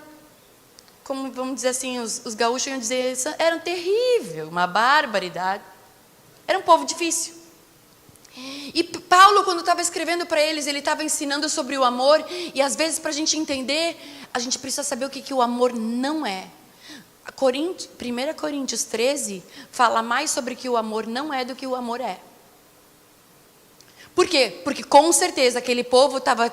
A: como vamos dizer assim, os gaúchos iam dizer, eram terrível, uma barbaridade. Era um povo difícil. E Paulo, quando estava escrevendo para eles, ele estava ensinando sobre o amor. E às vezes, para a gente entender, a gente precisa saber o que o amor não é. 1 Coríntios 13 fala mais sobre o que o amor não é do que o amor é. Por quê? Porque com certeza aquele povo estava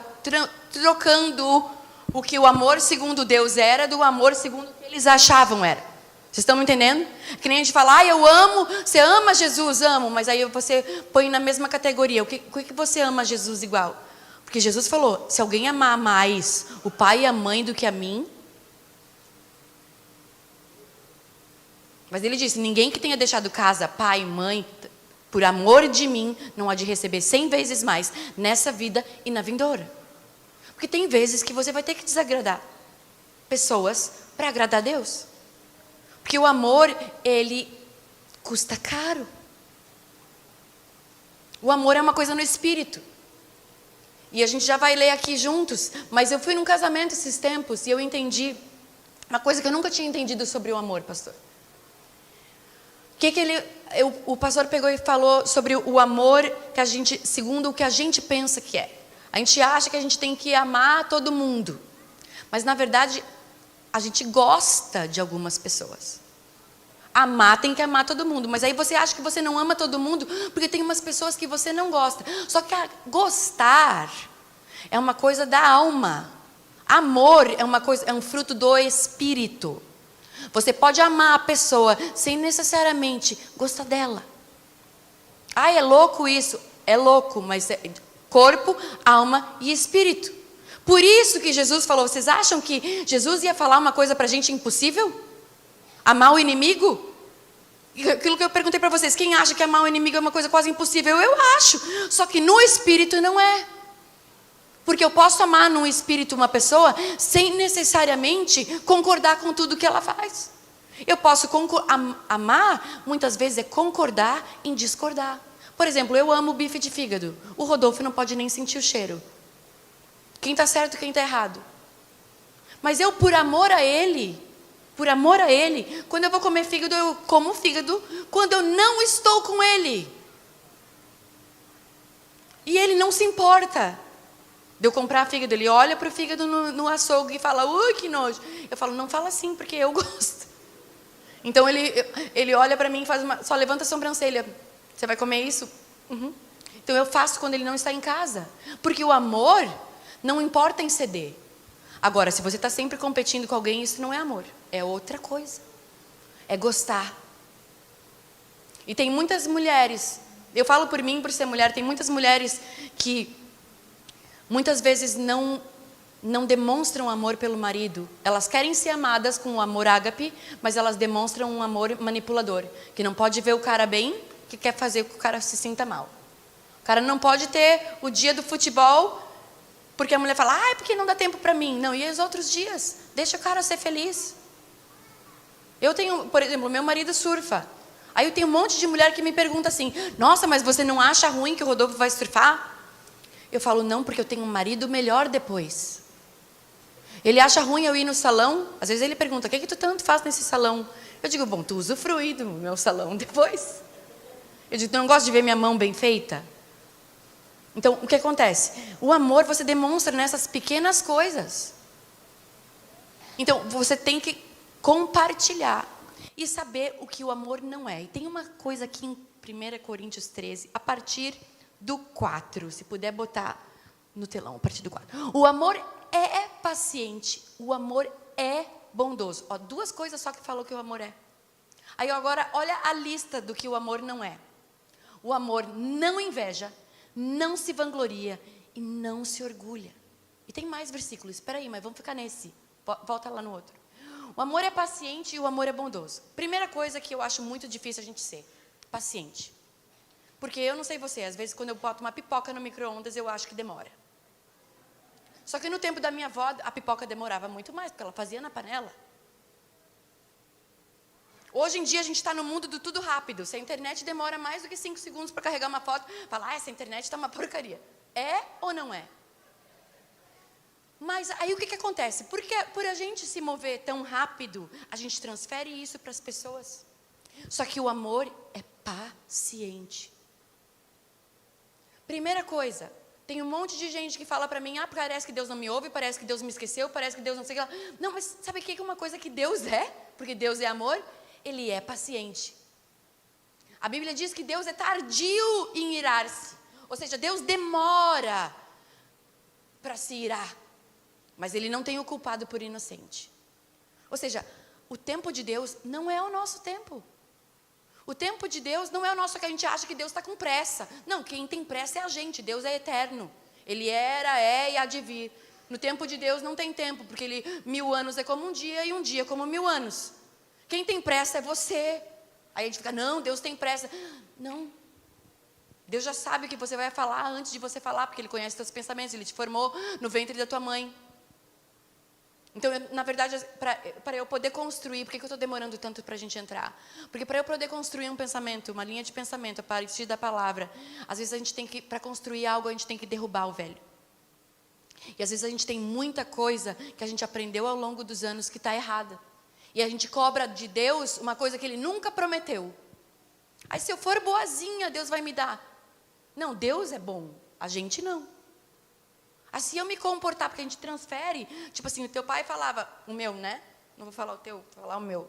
A: trocando o que o amor segundo Deus era do amor segundo o que eles achavam era. Vocês estão me entendendo? Que nem a gente fala, eu amo, você ama Jesus? Amo, mas aí você põe na mesma categoria. O que você ama Jesus igual? Porque Jesus falou, se alguém amar mais o pai e a mãe do que a mim... Mas ele disse, ninguém que tenha deixado casa, pai, mãe, por amor de mim, não há de receber 100 vezes mais nessa vida e na vindoura. Porque tem vezes que você vai ter que desagradar pessoas para agradar a Deus. Porque o amor, ele custa caro. O amor é uma coisa no espírito. E a gente já vai ler aqui juntos, mas eu fui num casamento esses tempos e eu entendi uma coisa que eu nunca tinha entendido sobre o amor, pastor. O pastor pegou e falou sobre o amor que a gente, segundo o que a gente pensa que é. A gente acha que a gente tem que amar todo mundo. Mas na verdade, a gente gosta de algumas pessoas. Amar tem que amar todo mundo. Mas aí você acha que você não ama todo mundo porque tem umas pessoas que você não gosta. Só que gostar é uma coisa da alma. Amor é um fruto do espírito. Você pode amar a pessoa sem necessariamente gostar dela. É louco isso? É louco, mas é corpo, alma e espírito. Por isso que Jesus falou, vocês acham que Jesus ia falar uma coisa pra gente impossível? Amar o inimigo? Aquilo que eu perguntei para vocês, quem acha que amar o inimigo é uma coisa quase impossível? Eu acho, só que no espírito não é. Porque eu posso amar no espírito uma pessoa sem necessariamente concordar com tudo que ela faz. Eu posso amar, muitas vezes é concordar em discordar. Por exemplo, eu amo bife de fígado. O Rodolfo não pode nem sentir o cheiro. Quem está certo e quem está errado. Mas eu, por amor a ele, quando eu vou comer fígado, eu como fígado quando eu não estou com ele. E ele não se importa de eu comprar fígado. Ele olha para o fígado no açougue e fala, ui, que nojo. Eu falo, não fala assim, porque eu gosto. Então ele olha para mim e faz só levanta a sobrancelha. Você vai comer isso? Uhum. Então eu faço quando ele não está em casa. Porque o amor não importa em ceder. Agora, se você está sempre competindo com alguém, isso não é amor. É outra coisa. É gostar. E tem muitas mulheres, eu falo por mim, por ser mulher, tem muitas mulheres que muitas vezes não demonstram amor pelo marido. Elas querem ser amadas com o amor ágape, mas elas demonstram um amor manipulador. Que não pode ver o cara bem, que quer fazer com que o cara se sinta mal. O cara não pode ter o dia do futebol, porque a mulher fala, é porque não dá tempo para mim. Não, e os outros dias? Deixa o cara ser feliz. Eu tenho, por exemplo, meu marido surfa. Aí eu tenho um monte de mulher que me pergunta assim, nossa, mas você não acha ruim que o Rodolfo vai surfar? Eu falo, não, porque eu tenho um marido melhor depois. Ele acha ruim eu ir no salão. Às vezes ele pergunta, o que tu tanto faz nesse salão? Eu digo, bom, tu usufrui do meu salão depois. Eu digo, tu não gosta de ver minha mão bem feita? Então, o que acontece? O amor você demonstra nessas pequenas coisas. Então, você tem que compartilhar e saber o que o amor não é. E tem uma coisa aqui em 1 Coríntios 13, a partir do 4, se puder botar no telão, a partir do 4. O amor é paciente, o amor é bondoso. Duas coisas só que falou que o amor é. Aí agora, olha a lista do que o amor não é. O amor não inveja, não se vangloria e não se orgulha. E tem mais versículos, espera aí, mas vamos ficar nesse. Volta lá no outro. O amor é paciente e o amor é bondoso. Primeira coisa que eu acho muito difícil a gente ser, paciente. Porque eu não sei você, às vezes quando eu boto uma pipoca no micro-ondas, eu acho que demora. Só que no tempo da minha avó, a pipoca demorava muito mais, porque ela fazia na panela. Hoje em dia a gente está no mundo do tudo rápido. Se a internet demora mais do que 5 segundos para carregar uma foto, fala, essa internet está uma porcaria. É ou não é? Mas aí o que acontece? Porque por a gente se mover tão rápido, a gente transfere isso para as pessoas. Só que o amor é paciente. Primeira coisa, tem um monte de gente que fala para mim, parece que Deus não me ouve, parece que Deus me esqueceu, parece que Deus não sei o que lá. Não, mas sabe o que é uma coisa que Deus é? Porque Deus é amor, Ele é paciente. A Bíblia diz que Deus é tardio em irar-se. Ou seja, Deus demora para se irar. mas Ele não tem o culpado por inocente. Ou seja, o tempo de Deus não é o nosso tempo. O tempo de Deus não é o nosso, que a gente acha que Deus está com pressa. Não, quem tem pressa é a gente. Deus é eterno. Ele era, é e há de vir. No tempo de Deus não tem tempo, porque 1000 anos é como um dia e um dia é como 1000 anos. Quem tem pressa é você. Aí a gente fica, não, Deus tem pressa. Não. Deus já sabe o que você vai falar antes de você falar, porque Ele conhece os seus pensamentos, Ele te formou no ventre da tua mãe. Então, na verdade, para eu poder construir, por que eu estou demorando tanto para a gente entrar? Porque para eu poder construir um pensamento, uma linha de pensamento a partir da palavra, às vezes a gente tem que, para construir algo, a gente tem que derrubar o velho. E às vezes a gente tem muita coisa que a gente aprendeu ao longo dos anos que está errada. E a gente cobra de Deus uma coisa que Ele nunca prometeu. Aí se eu for boazinha, Deus vai me dar. Não, Deus é bom, a gente não. Assim eu me comportar, porque a gente transfere. Tipo assim, o teu pai falava, o meu, né? Não vou falar o teu, vou falar o meu.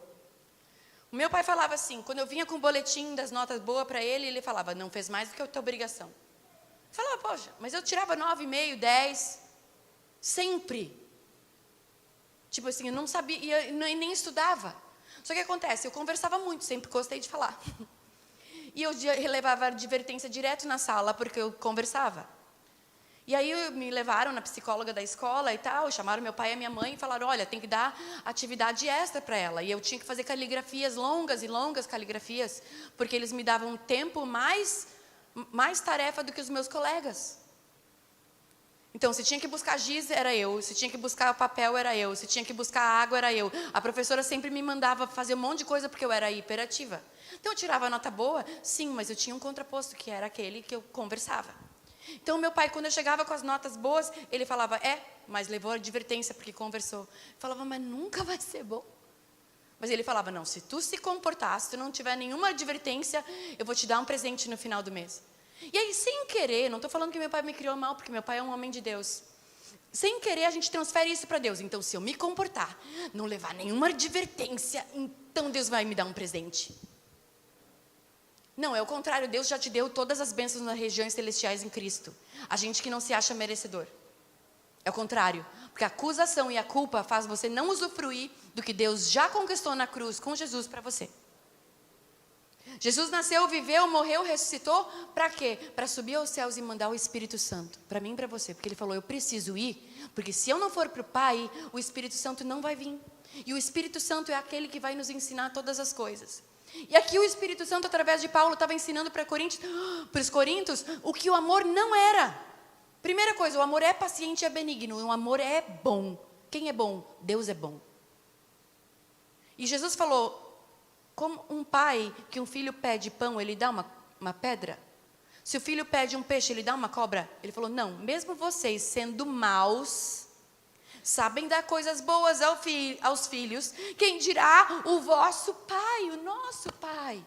A: O meu pai falava assim, quando eu vinha com o boletim das notas boas para ele, ele falava, não fez mais do que a tua obrigação. Eu falava, poxa, mas eu tirava 9,5, 10, sempre. Tipo assim, eu não sabia, e nem estudava. Só que acontece, eu conversava muito, sempre gostei de falar. E eu levava advertência direto na sala, porque eu conversava. E aí me levaram na psicóloga da escola e tal, chamaram meu pai e a minha mãe e falaram, olha, tem que dar atividade extra para ela. E eu tinha que fazer caligrafias longas e longas caligrafias, porque eles me davam tempo mais tarefa do que os meus colegas. Então, se tinha que buscar giz, era eu. Se tinha que buscar papel, era eu. Se tinha que buscar água, era eu. A professora sempre me mandava fazer um monte de coisa, porque eu era hiperativa. Então, eu tirava nota boa, sim, mas eu tinha um contraposto, que era aquele que eu conversava. Então, meu pai, quando eu chegava com as notas boas, ele falava, mas levou a advertência porque conversou. Eu falava, mas nunca vai ser bom. Mas ele falava, não, se tu se comportar, se tu não tiver nenhuma advertência, eu vou te dar um presente no final do mês. E aí, sem querer, não estou falando que meu pai me criou mal, porque meu pai é um homem de Deus. Sem querer, a gente transfere isso para Deus. Então, se eu me comportar, não levar nenhuma advertência, então Deus vai me dar um presente. Não, é o contrário, Deus já te deu todas as bênçãos nas regiões celestiais em Cristo. A gente que não se acha merecedor. É o contrário, porque a acusação e a culpa faz você não usufruir do que Deus já conquistou na cruz com Jesus para você. Jesus nasceu, viveu, morreu, ressuscitou, para quê? Para subir aos céus e mandar o Espírito Santo, para mim e para você, porque Ele falou, eu preciso ir, porque se eu não for para o Pai, o Espírito Santo não vai vir. E o Espírito Santo é aquele que vai nos ensinar todas as coisas. E aqui o Espírito Santo, através de Paulo, estava ensinando para os coríntios o que o amor não era. Primeira coisa, o amor é paciente e é benigno, o amor é bom. Quem é bom? Deus é bom. E Jesus falou, como um pai que um filho pede pão, ele dá uma pedra? Se o filho pede um peixe, ele dá uma cobra? Ele falou, não, mesmo vocês sendo maus, sabem dar coisas boas aos filhos, quem dirá o vosso pai, o nosso pai?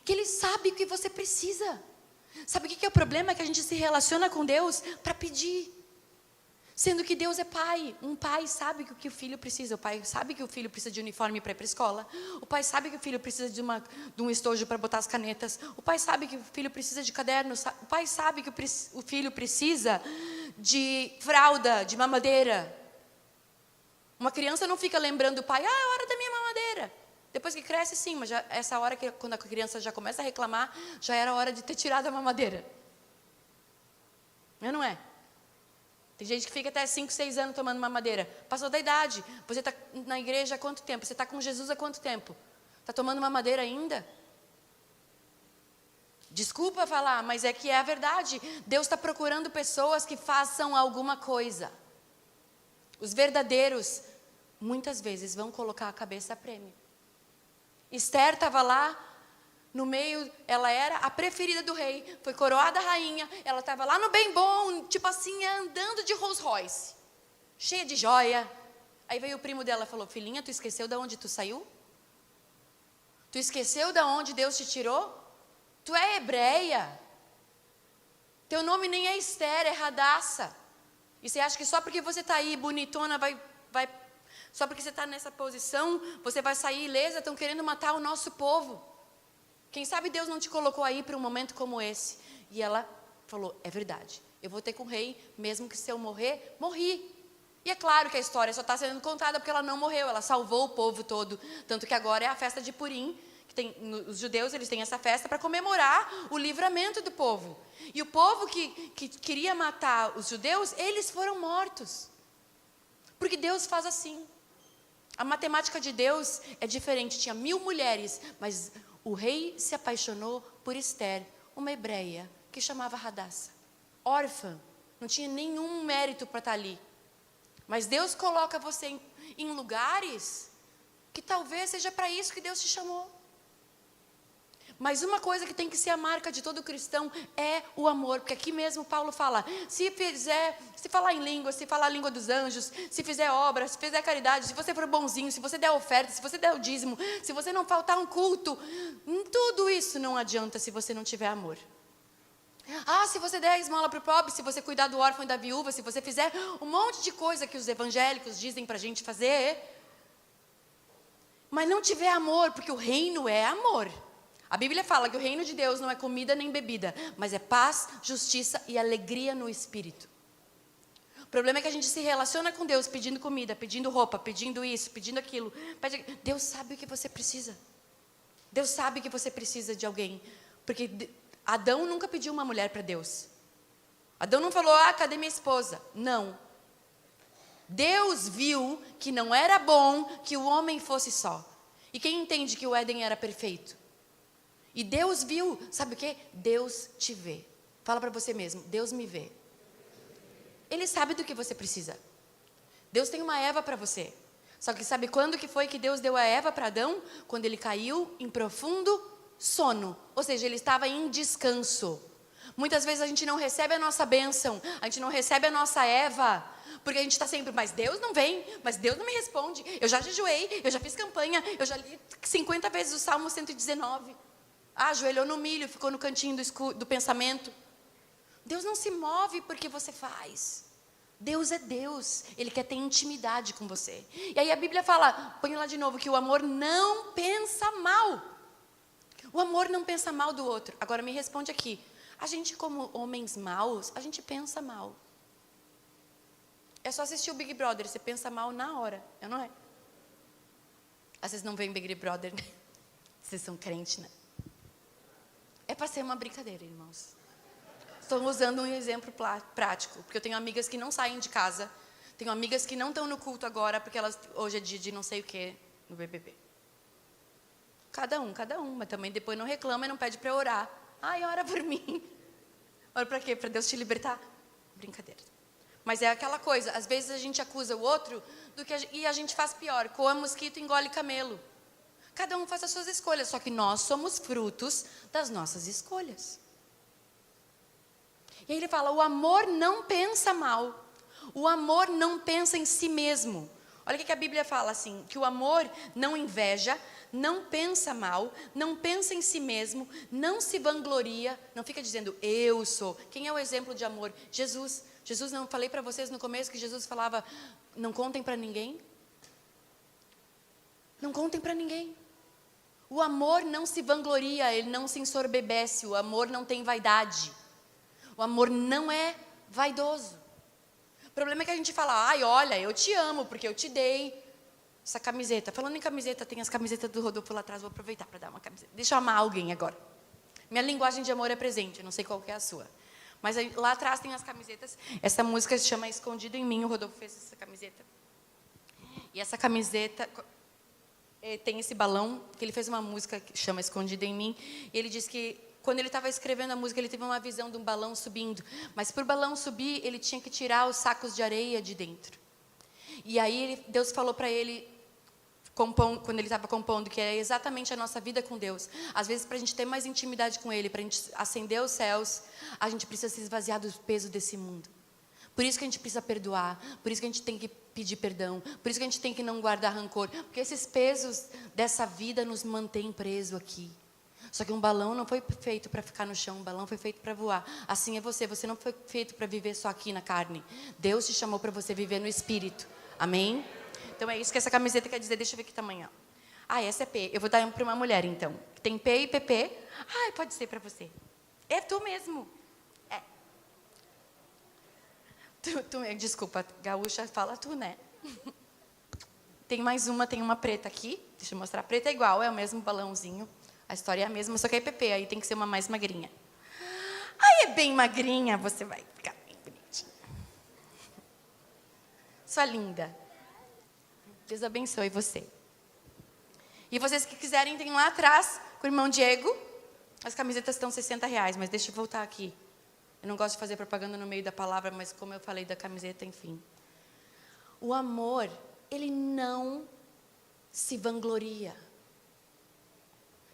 A: Que Ele sabe o que você precisa. Sabe o que é o problema? É que a gente se relaciona com Deus para pedir. Sendo que Deus é pai. Um pai sabe o que o filho precisa. O pai sabe que o filho precisa de uniforme para ir para a escola. O pai sabe que o filho precisa de um estojo para botar as canetas. O pai sabe que o filho precisa de cadernos. O pai sabe que o filho precisa de fralda, de mamadeira. Uma criança não fica lembrando o pai, é hora da minha mamadeira. Depois que cresce, sim, mas já, essa hora que quando a criança já começa a reclamar, já era hora de ter tirado a mamadeira. Não é? Tem gente que fica até 5, 6 anos tomando mamadeira. Passou da idade. Você está na igreja há quanto tempo? Você está com Jesus há quanto tempo? Está tomando mamadeira ainda? Desculpa falar, mas é que é a verdade. Deus está procurando pessoas que façam alguma coisa. Os verdadeiros, muitas vezes, vão colocar a cabeça a prêmio. Esther estava lá. No meio, ela era a preferida do rei, foi coroada rainha, ela estava lá no bem bom, tipo assim, andando de Rolls Royce, cheia de joia. Aí veio o primo dela e falou, filhinha, tu esqueceu de onde tu saiu? Tu esqueceu de onde Deus te tirou? Tu é hebreia. Teu nome nem é Esther, é Radassa. E você acha que só porque você está aí bonitona, só porque você está nessa posição, você vai sair ilesa? Estão querendo matar o nosso povo. Quem sabe Deus não te colocou aí para um momento como esse. E ela falou, é verdade, eu vou ter com o rei, mesmo que se eu morrer, morri. E é claro que a história só está sendo contada porque ela não morreu, ela salvou o povo todo. Tanto que agora é a festa de Purim, que tem, os judeus eles têm essa festa para comemorar o livramento do povo. E o povo que queria matar os judeus, eles foram mortos. Porque Deus faz assim. A matemática de Deus é diferente. Tinha 1000 mulheres, mas o rei se apaixonou por Esther, uma hebreia, que chamava Radassa. Órfã, não tinha nenhum mérito para estar ali. Mas Deus coloca você em lugares que talvez seja para isso que Deus te chamou. Mas uma coisa que tem que ser a marca de todo cristão é o amor. Porque aqui mesmo Paulo fala, se falar em língua, se falar a língua dos anjos, se fizer obra, se fizer caridade, se você for bonzinho, se você der oferta, se você der o dízimo, se você não faltar um culto, tudo isso não adianta se você não tiver amor. Se você der a esmola para o pobre, se você cuidar do órfão e da viúva, se você fizer um monte de coisa que os evangélicos dizem para a gente fazer, mas não tiver amor, porque o reino é amor. A Bíblia fala que o reino de Deus não é comida nem bebida, mas é paz, justiça e alegria no Espírito. O problema é que a gente se relaciona com Deus pedindo comida, pedindo roupa, pedindo isso, pedindo aquilo. Deus sabe o que você precisa. Deus sabe que você precisa de alguém. Porque Adão nunca pediu uma mulher para Deus. Adão não falou, cadê minha esposa? Não. Deus viu que não era bom que o homem fosse só. E quem entende que o Éden era perfeito? E Deus viu, sabe o quê? Deus te vê. Fala para você mesmo, Deus me vê. Ele sabe do que você precisa. Deus tem uma Eva para você. Só que sabe quando que foi que Deus deu a Eva para Adão? Quando ele caiu em profundo sono. Ou seja, ele estava em descanso. Muitas vezes a gente não recebe a nossa bênção, a gente não recebe a nossa Eva, porque a gente está sempre, mas Deus não vem, mas Deus não me responde. Eu já jejuei, eu já fiz campanha, eu já li 50 vezes o Salmo 119. Ajoelhou no milho, ficou no cantinho do pensamento. Deus não se move porque você faz. Deus é Deus, Ele quer ter intimidade com você. E aí a Bíblia fala, põe lá de novo, que o amor não pensa mal. O amor não pensa mal do outro. Agora me responde aqui, a gente como homens maus, a gente pensa mal. É só assistir o Big Brother, você pensa mal na hora, não é? Vocês não veem Big Brother, né? Vocês são crentes, né? É para ser uma brincadeira, irmãos. Estou usando um exemplo prático, porque eu tenho amigas que não saem de casa, tenho amigas que não estão no culto agora, porque hoje é dia de não sei o que no BBB. Cada um, mas também depois não reclama e não pede para orar. Ora por mim. Ora para quê? Para Deus te libertar? Brincadeira. Mas é aquela coisa, às vezes a gente acusa o outro e a gente faz pior, coa mosquito e engole camelo. Cada um faz as suas escolhas, só que nós somos frutos das nossas escolhas. E aí ele fala, o amor não pensa mal. O amor não pensa em si mesmo. Olha o que a Bíblia fala assim, que o amor não inveja, não pensa mal, não pensa em si mesmo, não se vangloria, não fica dizendo, eu sou. Quem é o exemplo de amor? Jesus. Jesus, não falei para vocês no começo que Jesus falava, não contem para ninguém? Não contem para ninguém. O amor não se vangloria, ele não se ensorbebece, o amor não tem vaidade. O amor não é vaidoso. O problema é que a gente fala, olha, eu te amo porque eu te dei essa camiseta. Falando em camiseta, tem as camisetas do Rodolfo lá atrás, vou aproveitar para dar uma camiseta. Deixa eu amar alguém agora. Minha linguagem de amor é presente, eu não sei qual que é a sua. Mas aí, lá atrás tem as camisetas. Essa música se chama Escondido em Mim, o Rodolfo fez essa camiseta. E essa camiseta tem esse balão, que ele fez uma música que chama Escondido em Mim. E ele diz que quando ele estava escrevendo a música, ele teve uma visão de um balão subindo. Mas para o balão subir, ele tinha que tirar os sacos de areia de dentro. E aí Deus falou para ele, quando ele estava compondo, que é exatamente a nossa vida com Deus. Às vezes, para a gente ter mais intimidade com Ele, para a gente acender os céus, a gente precisa se esvaziar do peso desse mundo. Por isso que a gente precisa perdoar, por isso que a gente tem que pedir perdão, por isso que a gente tem que não guardar rancor, porque esses pesos dessa vida nos mantêm presos aqui. Só que um balão não foi feito para ficar no chão, um balão foi feito para voar. Assim é você não foi feito para viver só aqui na carne. Deus te chamou para você viver no Espírito. Amém? Então é isso que essa camiseta quer dizer. Deixa eu ver que tamanho. Essa é P. Eu vou dar para uma mulher então. Tem P e PP. Pode ser para você. É tu mesmo. Desculpa, gaúcha, fala tu, né? Tem mais uma, tem uma preta aqui. Deixa eu mostrar. A preta é igual, é o mesmo balãozinho. A história é a mesma, só que é PP, aí tem que ser uma mais magrinha. Aí é bem magrinha, você vai ficar bem bonitinha. Sua linda. Deus abençoe você. E vocês que quiserem, tem lá atrás, com o irmão Diego. As camisetas estão R$60, mas deixa eu voltar aqui. Eu não gosto de fazer propaganda no meio da palavra, mas como eu falei da camiseta, enfim. O amor, ele não se vangloria.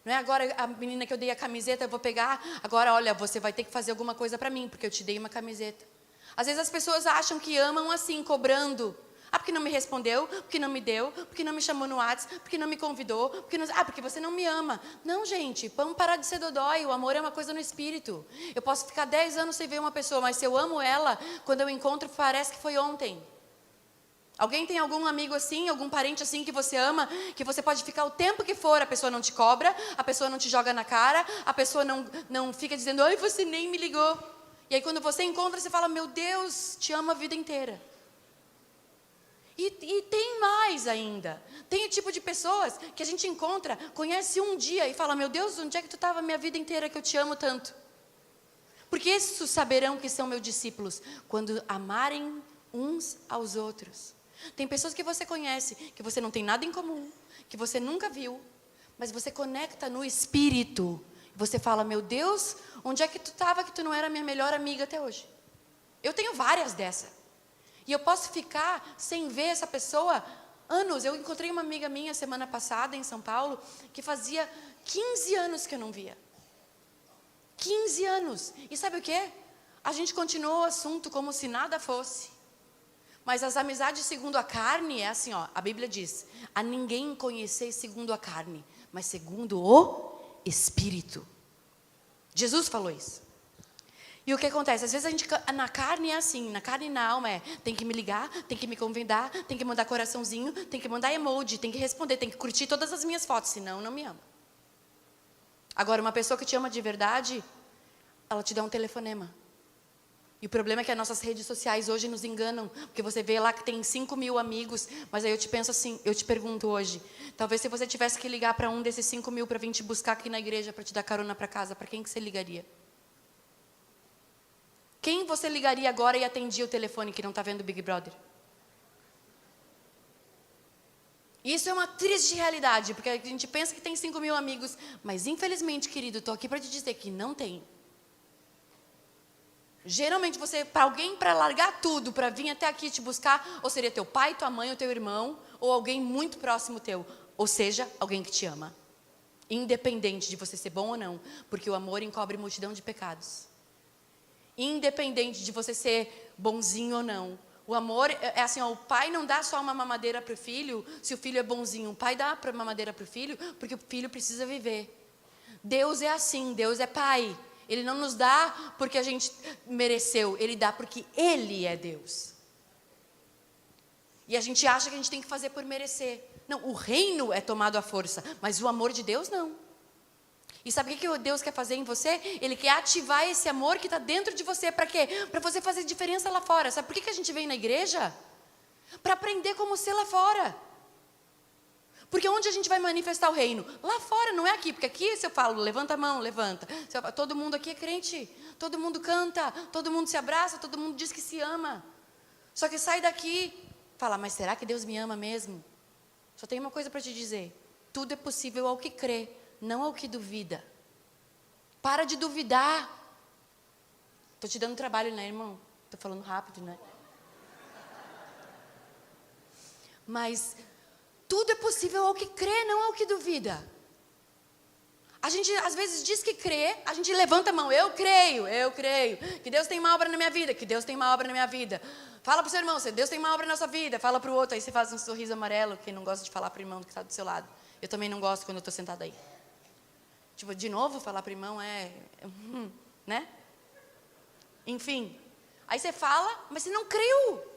A: Não é agora a menina que eu dei a camiseta, eu vou pegar, agora olha, você vai ter que fazer alguma coisa para mim, porque eu te dei uma camiseta. Às vezes as pessoas acham que amam assim, cobrando. Ah, porque não me respondeu, porque não me deu, porque não me chamou no WhatsApp, porque não me convidou, porque você não me ama. Não, gente, vamos parar de ser dodói, o amor é uma coisa no espírito. Eu posso ficar 10 anos sem ver uma pessoa, mas se eu amo ela, quando eu encontro, parece que foi ontem. Alguém tem algum amigo assim, algum parente assim que você ama, que você pode ficar o tempo que for, a pessoa não te cobra, a pessoa não te joga na cara, a pessoa não fica dizendo, ai, você nem me ligou. E aí quando você encontra, você fala, meu Deus, te amo a vida inteira. E tem mais ainda. Tem o tipo de pessoas que a gente encontra, conhece um dia e fala, meu Deus, onde é que tu estava a minha vida inteira que eu te amo tanto? Porque esses saberão que são meus discípulos, quando amarem uns aos outros. Tem pessoas que você conhece, que você não tem nada em comum, que você nunca viu, mas você conecta no espírito. Você fala, meu Deus, onde é que tu estava que tu não era minha melhor amiga até hoje? Eu tenho várias dessas. E eu posso ficar sem ver essa pessoa anos. Eu encontrei uma amiga minha semana passada em São Paulo, que fazia 15 anos que eu não via. 15 anos. E sabe o quê? A gente continuou o assunto como se nada fosse. Mas as amizades segundo a carne é assim, ó, a Bíblia diz, a ninguém conhecer segundo a carne, mas segundo o Espírito. Jesus falou isso. E o que acontece? Às vezes a gente, na carne é assim, na carne e na alma tem que me ligar, tem que me convidar, tem que mandar coraçãozinho, tem que mandar emoji, tem que responder, tem que curtir todas as minhas fotos, senão não me ama. Agora, uma pessoa que te ama de verdade, ela te dá um telefonema. E o problema é que as nossas redes sociais hoje nos enganam, porque você vê lá que tem 5.000 amigos, mas aí eu te penso assim, eu te pergunto hoje, talvez se você tivesse que ligar para um desses 5.000 para vir te buscar aqui na igreja, para te dar carona para casa, para quem que você ligaria? Quem você ligaria agora e atendia o telefone que não está vendo o Big Brother? Isso é uma triste realidade, porque a gente pensa que tem 5.000 amigos, mas infelizmente, querido, estou aqui para te dizer que não tem. Geralmente para alguém para largar tudo, para vir até aqui te buscar, ou seria teu pai, tua mãe, ou teu irmão, ou alguém muito próximo teu, ou seja, alguém que te ama. Independente de você ser bom ou não, porque o amor encobre multidão de pecados. Independente de você ser bonzinho ou não. O amor é assim, ó, o pai não dá só uma mamadeira para o filho, se o filho é bonzinho. O pai dá uma mamadeira para o filho, porque o filho precisa viver. Deus é assim, Deus é pai. Ele não nos dá porque a gente mereceu, Ele dá porque Ele é Deus. E a gente acha que a gente tem que fazer por merecer. Não, o reino é tomado à força, mas o amor de Deus não. E sabe o que Deus quer fazer em você? Ele quer ativar esse amor que está dentro de você. Para quê? Para você fazer diferença lá fora. Sabe por que a gente vem na igreja? Para aprender como ser lá fora. Porque onde a gente vai manifestar o reino? Lá fora, não é aqui. Porque aqui, se eu falo, levanta a mão, levanta. Todo mundo aqui é crente. Todo mundo canta, todo mundo se abraça, todo mundo diz que se ama. Só que sai daqui, fala, mas será que Deus me ama mesmo? Só tem uma coisa para te dizer. Tudo é possível ao que crê, não ao que duvida. Para de duvidar. Estou te dando trabalho, né, irmão? Estou falando rápido, né? Mas tudo é possível ao que crê, não ao que duvida. A gente às vezes diz que crê, a gente levanta a mão, eu creio, que Deus tem uma obra na minha vida, que Deus tem uma obra na minha vida. Fala para o seu irmão, se Deus tem uma obra na sua vida, fala para o outro, aí você faz um sorriso amarelo, quem não gosta de falar para o irmão que está do seu lado. Eu também não gosto quando eu estou sentada aí. Tipo, de novo falar para o irmão né? Enfim, aí você fala, mas você não creu.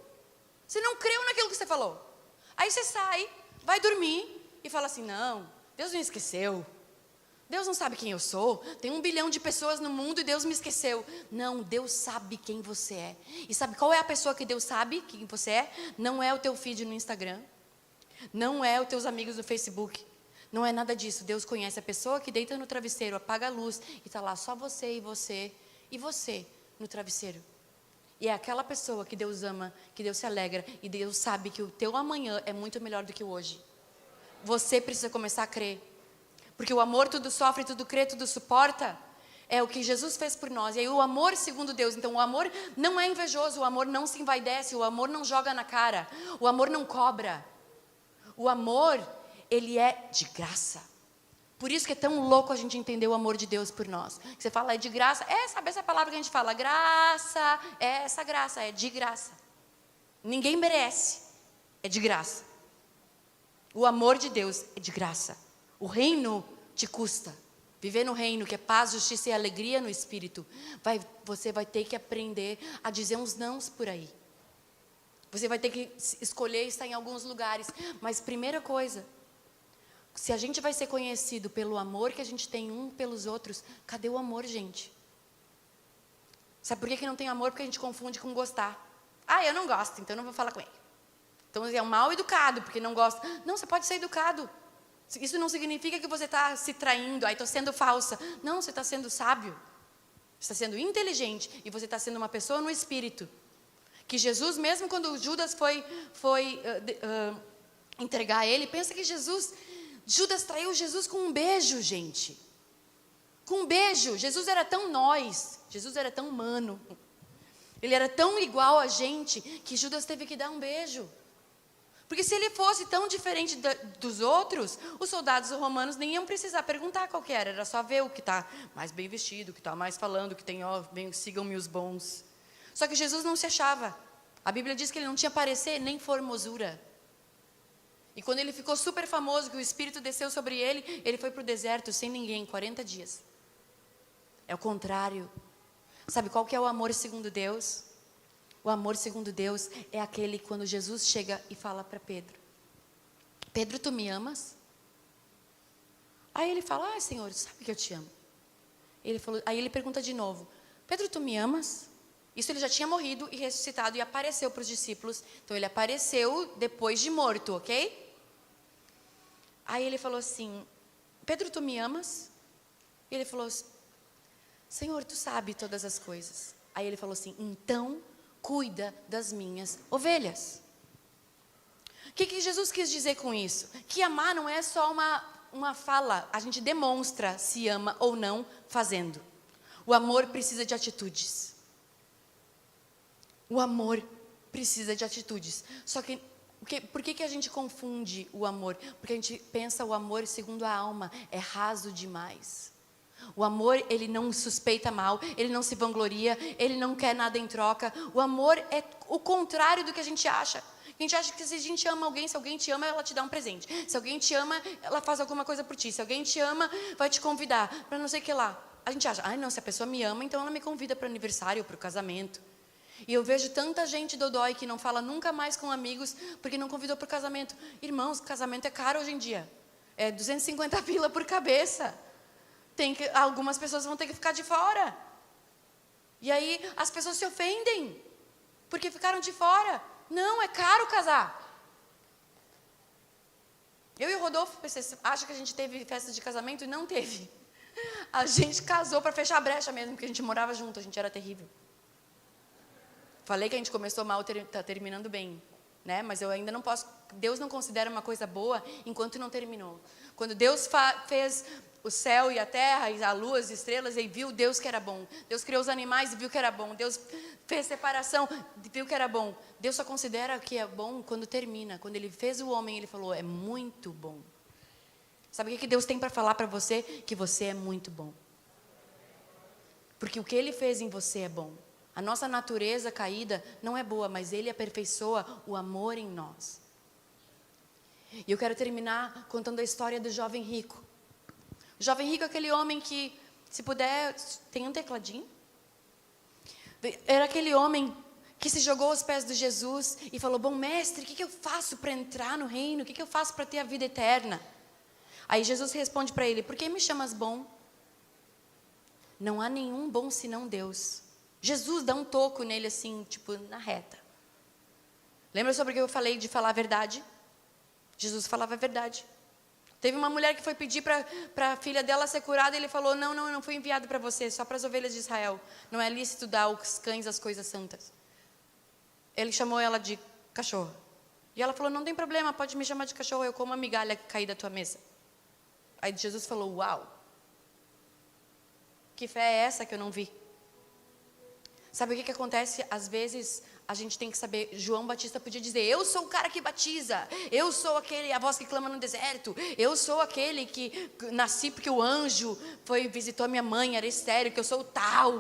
A: Você não creu naquilo que você falou. Aí você sai, vai dormir e fala assim, não, Deus não esqueceu. Deus não sabe quem eu sou. Tem 1 bilhão de pessoas no mundo e Deus me esqueceu. Não, Deus sabe quem você é. E sabe qual é a pessoa que Deus sabe quem você é? Não é o teu feed no Instagram. Não é os teus amigos do Facebook. Não é nada disso. Deus conhece a pessoa que deita no travesseiro, apaga a luz e está lá só você e você no travesseiro. E é aquela pessoa que Deus ama, que Deus se alegra e Deus sabe que o teu amanhã é muito melhor do que o hoje. Você precisa começar a crer. Porque o amor tudo sofre, tudo crê, tudo suporta. É o que Jesus fez por nós. E aí o amor segundo Deus. Então o amor não é invejoso, o amor não se envaidece, o amor não joga na cara, o amor não cobra. O amor, ele é de graça. Por isso que é tão louco a gente entender o amor de Deus por nós. Você fala, é de graça. Sabe essa palavra que a gente fala? Graça. É essa graça, é de graça. Ninguém merece. É de graça. O amor de Deus é de graça. O reino te custa. Viver no reino, que é paz, justiça e alegria no Espírito. Você vai ter que aprender a dizer uns nãos por aí. Você vai ter que escolher estar em alguns lugares. Mas primeira coisa, se a gente vai ser conhecido pelo amor que a gente tem um pelos outros, cadê o amor, gente? Sabe por que não tem amor? Porque a gente confunde com gostar. Eu não gosto, então eu não vou falar com ele. Então é um mal educado, porque não gosta. Não, você pode ser educado. Isso não significa que você está se traindo, estou sendo falsa. Não, você está sendo sábio. Você está sendo inteligente e você está sendo uma pessoa no Espírito. Que Jesus, mesmo quando Judas foi entregar ele, pensa que Judas traiu Jesus com um beijo, gente. Com um beijo. Jesus era tão nós, Jesus era tão humano. Ele era tão igual a gente que Judas teve que dar um beijo. Porque se ele fosse tão diferente dos outros, os soldados romanos nem iam precisar perguntar qual que era só ver o que está mais bem vestido, o que está mais falando, o que tem, sigam-me os bons. Só que Jesus não se achava. A Bíblia diz que ele não tinha parecer nem formosura. E quando ele ficou super famoso, que o Espírito desceu sobre ele, ele foi para o deserto sem ninguém, 40 dias. É o contrário. Sabe qual que é o amor segundo Deus? O amor segundo Deus é aquele quando Jesus chega e fala para Pedro: Pedro, tu me amas? Aí ele fala, Senhor, sabe que eu te amo. Aí ele pergunta de novo: Pedro, tu me amas? Isso ele já tinha morrido e ressuscitado e apareceu para os discípulos. Então ele apareceu depois de morto, ok? Aí ele falou assim: Pedro, tu me amas? E ele falou: Senhor, tu sabe todas as coisas. Aí ele falou assim: então cuida das minhas ovelhas. O que Jesus quis dizer com isso? Que amar não é só uma fala, a gente demonstra se ama ou não fazendo. O amor precisa de atitudes. O amor precisa de atitudes. Só que, por que a gente confunde o amor? Porque a gente pensa o amor segundo a alma, é raso demais. O amor, ele não suspeita mal, ele não se vangloria, ele não quer nada em troca. O amor é o contrário do que a gente acha. A gente acha que se a gente ama alguém, se alguém te ama, ela te dá um presente. Se alguém te ama, ela faz alguma coisa por ti. Se alguém te ama, vai te convidar para não sei o que lá. A gente acha, não, se a pessoa me ama, então ela me convida para o aniversário, para o casamento. E eu vejo tanta gente dodói que não fala nunca mais com amigos porque não convidou para o casamento. Irmãos, casamento é caro hoje em dia. É 250 pila por cabeça. Algumas pessoas vão ter que ficar de fora. E aí as pessoas se ofendem porque ficaram de fora. Não, é caro casar. Eu e o Rodolfo, você acha que a gente teve festa de casamento? E não teve. A gente casou para fechar a brecha mesmo, porque a gente morava junto, a gente era terrível. Falei que a gente começou mal, está terminando bem. Né? Mas eu ainda não posso. Deus não considera uma coisa boa enquanto não terminou. Quando Deus fez o céu e a terra, e a lua, as estrelas, e viu Deus que era bom. Deus criou os animais e viu que era bom. Deus fez separação e viu que era bom. Deus só considera que é bom quando termina. Quando Ele fez o homem, Ele falou, é muito bom. Sabe o que Deus tem para falar para você? Que você é muito bom. Porque o que Ele fez em você é bom. A nossa natureza caída não é boa, mas Ele aperfeiçoa o amor em nós. E eu quero terminar contando a história do jovem rico. O jovem rico é aquele homem que, se puder, tem um tecladinho? Era aquele homem que se jogou aos pés de Jesus e falou, bom mestre, o que eu faço para entrar no reino? O que eu faço para ter a vida eterna? Aí Jesus responde para ele: por que me chamas bom? Não há nenhum bom senão Deus. Jesus dá um toco nele assim, tipo, na reta. Lembra sobre o que eu falei de falar a verdade? Jesus falava a verdade. Teve uma mulher que foi pedir para a filha dela ser curada, e ele falou: não, eu não fui enviado para você, só para as ovelhas de Israel. Não é lícito dar aos cães as coisas santas. Ele chamou ela de cachorro. E ela falou: não tem problema, pode me chamar de cachorro, eu como a migalha que cair da tua mesa. Aí Jesus falou: uau, que fé é essa que eu não vi? Sabe o que acontece? Às vezes a gente tem que saber. João Batista podia dizer: eu sou o cara que batiza, eu sou a voz que clama no deserto, eu sou aquele que nasci porque o anjo visitou a minha mãe, era estéril, que eu sou o tal,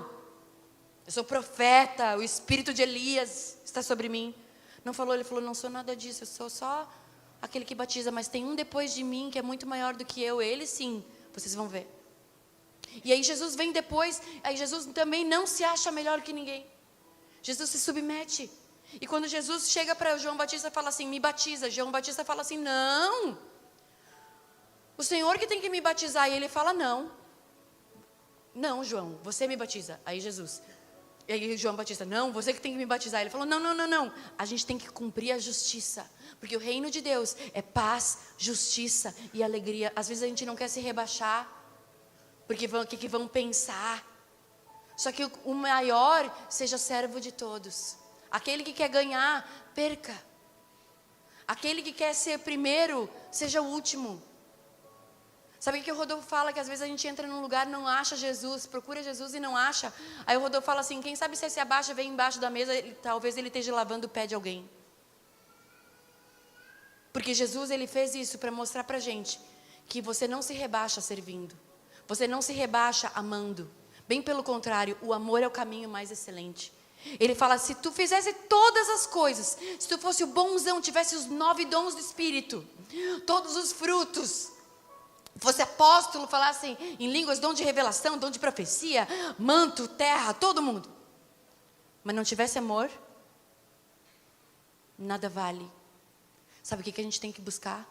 A: eu sou profeta, o espírito de Elias está sobre mim. Não falou, ele falou: não sou nada disso, eu sou só aquele que batiza, mas tem um depois de mim que é muito maior do que eu, ele sim, vocês vão ver. E aí Jesus vem depois, aí Jesus também não se acha melhor que ninguém. Jesus se submete. E quando Jesus chega para João Batista e fala assim: me batiza, João Batista fala assim: não, o Senhor que tem que me batizar. E ele fala: não, João, você me batiza. Aí Jesus, e aí João Batista: não, você que tem que me batizar. Ele falou: não, a gente tem que cumprir a justiça, porque o reino de Deus é paz, justiça e alegria. Às vezes a gente não quer se rebaixar, porque o que vão pensar? Só que o maior seja servo de todos. Aquele que quer ganhar, perca. Aquele que quer ser primeiro, seja o último. Sabe o que o Rodolfo fala? Que às vezes a gente entra num lugar e não acha Jesus, procura Jesus e não acha. Aí o Rodolfo fala assim: quem sabe se se abaixa, vem embaixo da mesa, talvez ele esteja lavando o pé de alguém. Porque Jesus, ele fez isso para mostrar pra gente que você não se rebaixa servindo. Você não se rebaixa amando. Bem pelo contrário, o amor é o caminho mais excelente. Ele fala: se tu fizesse todas as coisas, se tu fosse o bonzão, tivesse os 9 dons do Espírito, todos os frutos, fosse apóstolo, falasse em línguas, dom de revelação, dom de profecia, manto, terra, todo mundo, mas não tivesse amor, nada vale. Sabe o que a gente tem que buscar?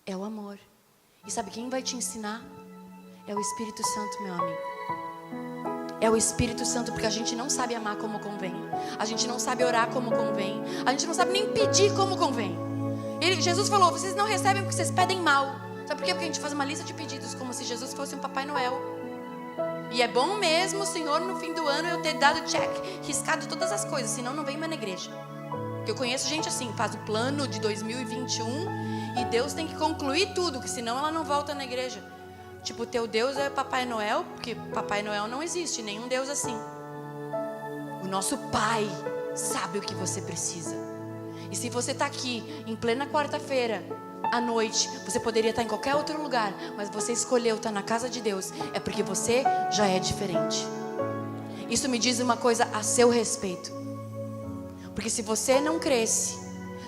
A: É o amor. E sabe quem vai te ensinar? É o Espírito Santo, meu amigo. É o Espírito Santo, porque a gente não sabe amar como convém. A gente não sabe orar como convém. A gente não sabe nem pedir como convém. Jesus falou: vocês não recebem porque vocês pedem mal. Sabe por quê? Porque a gente faz uma lista de pedidos como se Jesus fosse um Papai Noel. E é bom mesmo, Senhor, no fim do ano eu ter dado check, riscado todas as coisas, senão não vem mais na igreja. Porque eu conheço gente assim, faz o plano de 2021 e Deus tem que concluir tudo, que senão ela não volta na igreja. Tipo, teu Deus é Papai Noel, porque Papai Noel não existe, nenhum Deus assim. O nosso Pai sabe o que você precisa. E se você está aqui, em plena quarta-feira, à noite, você poderia estar em qualquer outro lugar, mas você escolheu estar na casa de Deus, é porque você já é diferente. Isso me diz uma coisa a seu respeito. Porque se você não cresce,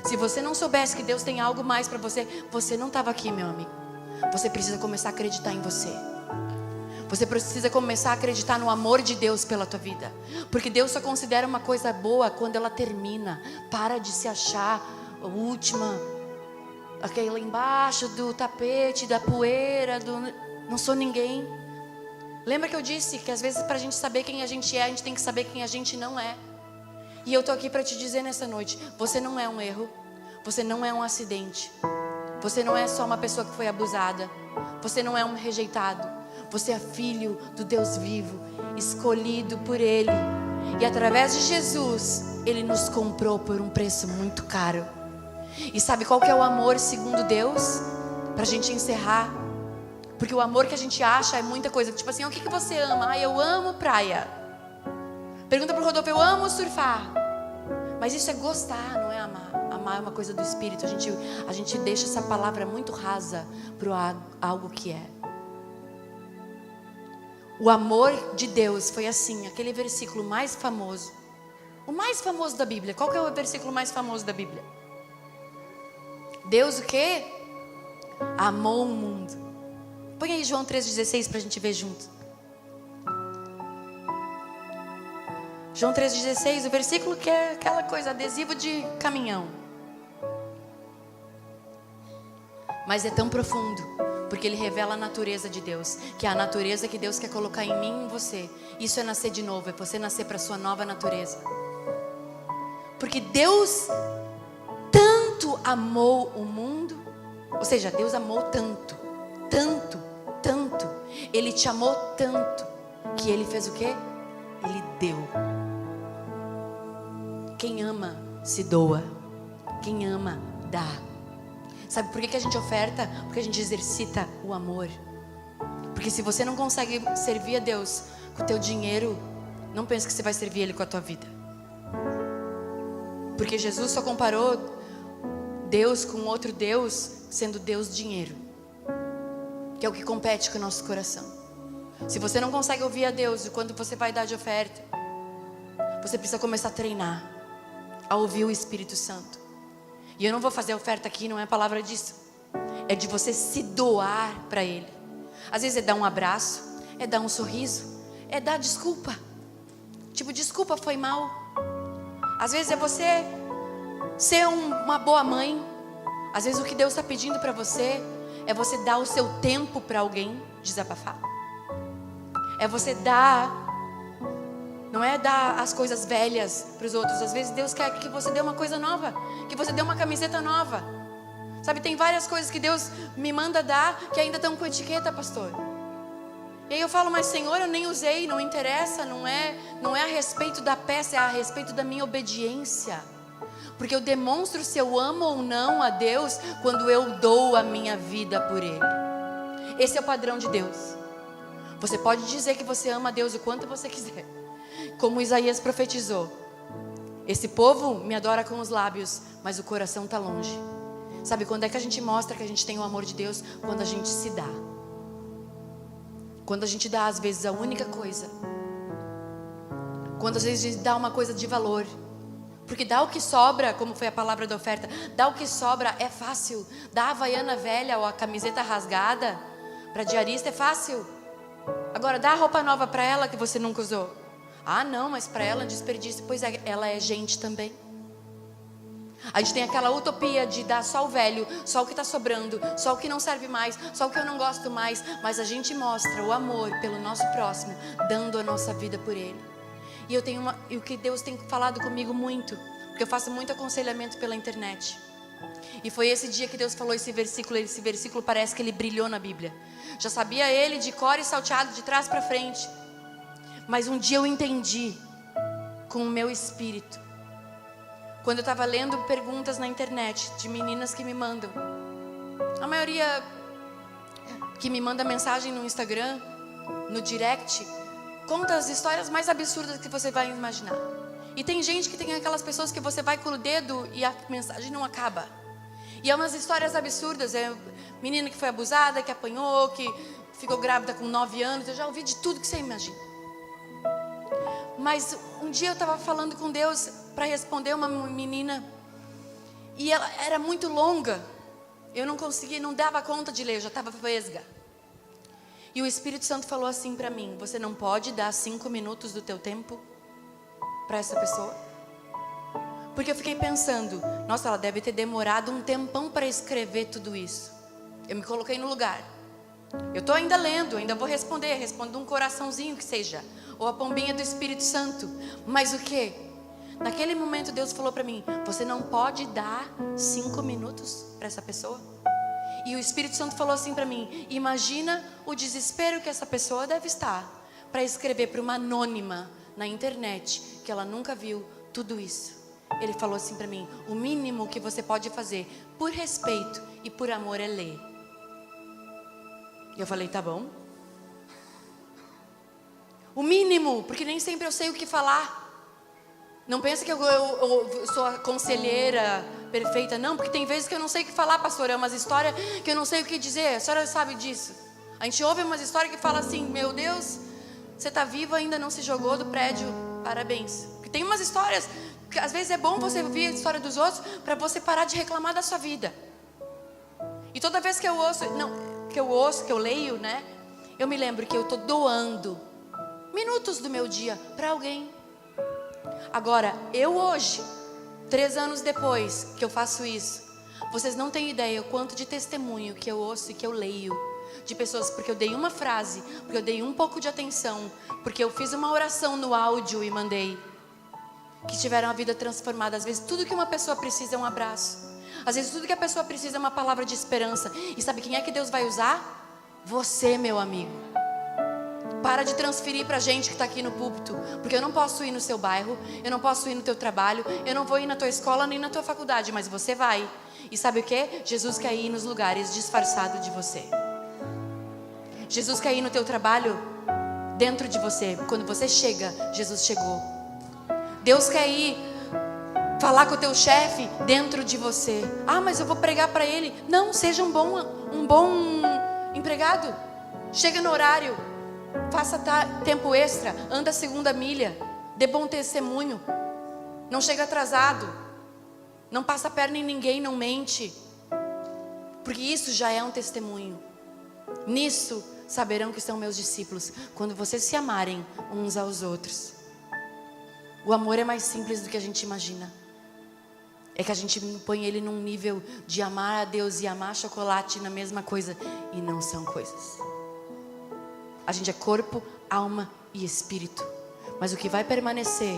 A: se você não soubesse que Deus tem algo mais para você, você não estava aqui, meu amigo. Você precisa começar a acreditar em você. Você precisa começar a acreditar no amor de Deus pela tua vida. Porque Deus só considera uma coisa boa quando ela termina. Para de se achar a última, aquela embaixo do tapete, da poeira, não sou ninguém. Lembra que eu disse que às vezes para a gente saber quem a gente é, a gente tem que saber quem a gente não é. E eu estou aqui para te dizer nessa noite: você não é um erro, você não é um acidente. Você não é só uma pessoa que foi abusada. Você não é um rejeitado. Você é filho do Deus vivo, escolhido por Ele. E através de Jesus, Ele nos comprou por um preço muito caro. E sabe qual que é o amor segundo Deus? Para a gente encerrar. Porque o amor que a gente acha é muita coisa. Tipo assim: o que você ama? Ah, eu amo praia. Pergunta para o Rodolfo: eu amo surfar. Mas isso é gostar, não é amar. Amar é uma coisa do Espírito. A gente deixa essa palavra muito rasa para algo que é. O amor de Deus foi assim, aquele versículo mais famoso. O mais famoso da Bíblia. Qual que é o versículo mais famoso da Bíblia? Deus o quê? Amou o mundo. Põe aí João 3,16 para a gente ver junto. João 3,16, o versículo que é aquela coisa, adesivo de caminhão. Mas é tão profundo, Porque ele revela a natureza de Deus, que é a natureza que Deus quer colocar em mim e em você. Isso é nascer de novo, é você nascer para a sua nova natureza. Porque Deus tanto amou o mundo, ou seja, Deus amou tanto, tanto, tanto. Ele te amou tanto, que Ele fez o quê? Ele deu. Quem ama, se doa. Quem ama, dá. Sabe por que a gente oferta? Porque a gente exercita o amor. Porque se você não consegue servir a Deus com o teu dinheiro, não pense que você vai servir Ele com a tua vida. Porque Jesus só comparou Deus com outro Deus, sendo Deus dinheiro, que é o que compete com o nosso coração. Se você não consegue ouvir a Deus o quanto você vai dar de oferta, você precisa começar a treinar, a ouvir o Espírito Santo. E eu não vou fazer oferta aqui, não é a palavra disso. É de você se doar para Ele. Às vezes é dar um abraço, é dar um sorriso, é dar desculpa. Tipo, desculpa, foi mal. Às vezes é você ser uma boa mãe. Às vezes o que Deus está pedindo para você é você dar o seu tempo para alguém desabafar. É você dar, não é dar as coisas velhas para os outros. Às vezes Deus quer que você dê uma coisa nova, que você dê uma camiseta nova. Sabe, tem várias coisas que Deus me manda dar que ainda estão com etiqueta, pastor. E aí eu falo, mas Senhor, eu nem usei, não interessa, não é a respeito da peça, é a respeito da minha obediência. Porque eu demonstro se eu amo ou não a Deus quando eu dou a minha vida por Ele. Esse é o padrão de Deus. Você pode dizer que você ama a Deus o quanto você quiser. Como Isaías profetizou: esse povo me adora com os lábios, mas o coração está longe. Sabe quando é que a gente mostra que a gente tem o amor de Deus? Quando a gente se dá. Quando a gente dá às vezes a única coisa. Quando às vezes a gente dá uma coisa de valor. Porque dar o que sobra, como foi a palavra da oferta, dar o que sobra é fácil. Dar a havaiana velha ou a camiseta rasgada para diarista é fácil. Agora, dá a roupa nova para ela que você nunca usou. Ah, não, mas para ela é desperdício. Pois é, ela é gente também. A gente tem aquela utopia de dar só o velho, só o que está sobrando, só o que não serve mais, só o que eu não gosto mais. Mas a gente mostra o amor pelo nosso próximo, dando a nossa vida por ele. E o que Deus tem falado comigo muito, porque eu faço muito aconselhamento pela internet. E foi esse dia que Deus falou esse versículo parece que ele brilhou na Bíblia. Já sabia ele de cor e salteado de trás para frente. Mas um dia eu entendi com o meu espírito. Quando eu estava lendo perguntas na internet de meninas que me mandam. A maioria que me manda mensagem no Instagram, no direct, conta as histórias mais absurdas que você vai imaginar. E tem gente que tem aquelas pessoas que você vai com o dedo e a mensagem não acaba. E é umas histórias absurdas. É menina que foi abusada, que apanhou, que ficou grávida com 9 anos. Eu já ouvi de tudo que você imagina. Mas um dia eu estava falando com Deus para responder uma menina. E ela era muito longa. Eu não conseguia, não dava conta de ler, eu já estava vesga. E o Espírito Santo falou assim para mim: você não pode dar 5 minutos do teu tempo para essa pessoa? Porque eu fiquei pensando, nossa, ela deve ter demorado um tempão para escrever tudo isso. Eu me coloquei no lugar. Eu estou ainda lendo, ainda vou responder, respondo um coraçãozinho que seja, ou a pombinha do Espírito Santo. Mas o que? Naquele momento Deus falou para mim: você não pode dar 5 minutos para essa pessoa? E o Espírito Santo falou assim para mim: imagina o desespero que essa pessoa deve estar para escrever para uma anônima na internet que ela nunca viu tudo isso. Ele falou assim para mim: o mínimo que você pode fazer por respeito e por amor é ler. E eu falei: tá bom. O mínimo, porque nem sempre eu sei o que falar. Não pensa que eu sou a conselheira perfeita, não, porque tem vezes que eu não sei o que falar, pastor. É umas histórias que eu não sei o que dizer. A senhora sabe disso. A gente ouve umas histórias que fala assim: meu Deus, você está vivo, ainda não se jogou do prédio, parabéns. Porque tem umas histórias que às vezes é bom você ouvir a história dos outros para você parar de reclamar da sua vida. E toda vez que eu ouço, que eu leio, né, eu me lembro que eu estou doando minutos do meu dia para alguém. Agora, eu hoje, 3 anos depois que eu faço isso, Vocês não têm ideia o quanto de testemunho que eu ouço e que eu leio de pessoas, porque eu dei uma frase, porque eu dei um pouco de atenção, porque eu fiz uma oração no áudio e mandei, que tiveram a vida transformada. Às vezes tudo que uma pessoa precisa é um abraço. Às vezes tudo que a pessoa precisa é uma palavra de esperança. E sabe quem é que Deus vai usar? Você, meu amigo. Para de transferir para gente que está aqui no púlpito, porque eu não posso ir no seu bairro, eu não posso ir no teu trabalho, eu não vou ir na tua escola nem na tua faculdade, mas você vai. E sabe o que? Jesus quer ir nos lugares disfarçado de você. Jesus quer ir no teu trabalho dentro de você. Quando você chega, Jesus chegou. Deus quer ir falar com o teu chefe dentro de você. Ah, mas eu vou pregar para ele. Não, seja um bom empregado. Chega no horário. Faça tempo extra. Anda a segunda milha. Dê bom testemunho. Não chega atrasado. Não passa a perna em ninguém, não mente. Porque isso já é um testemunho. Nisso saberão que são meus discípulos, quando vocês se amarem uns aos outros. O amor é mais simples do que a gente imagina. É que a gente põe ele num nível de amar a Deus e amar chocolate na mesma coisa, e não são coisas. A gente é corpo, alma e espírito. Mas o que vai permanecer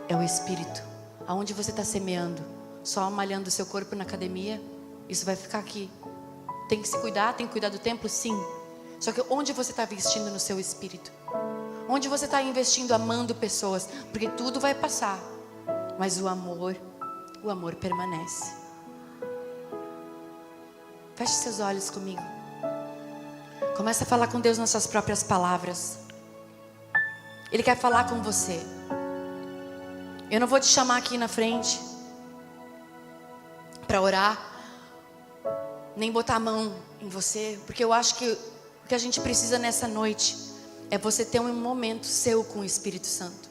A: é o espírito. Aonde você está semeando? Só malhando o seu corpo na academia? Isso vai ficar aqui. Tem que se cuidar, tem que cuidar do templo, sim. Só que onde você está investindo no seu espírito? Onde você está investindo amando pessoas? Porque tudo vai passar, mas o amor permanece. Feche seus olhos comigo. Começa a falar com Deus nas suas próprias palavras. Ele quer falar com você. Eu não vou te chamar aqui na frente para orar, nem botar a mão em você, porque eu acho que o que a gente precisa nessa noite é você ter um momento seu com o Espírito Santo.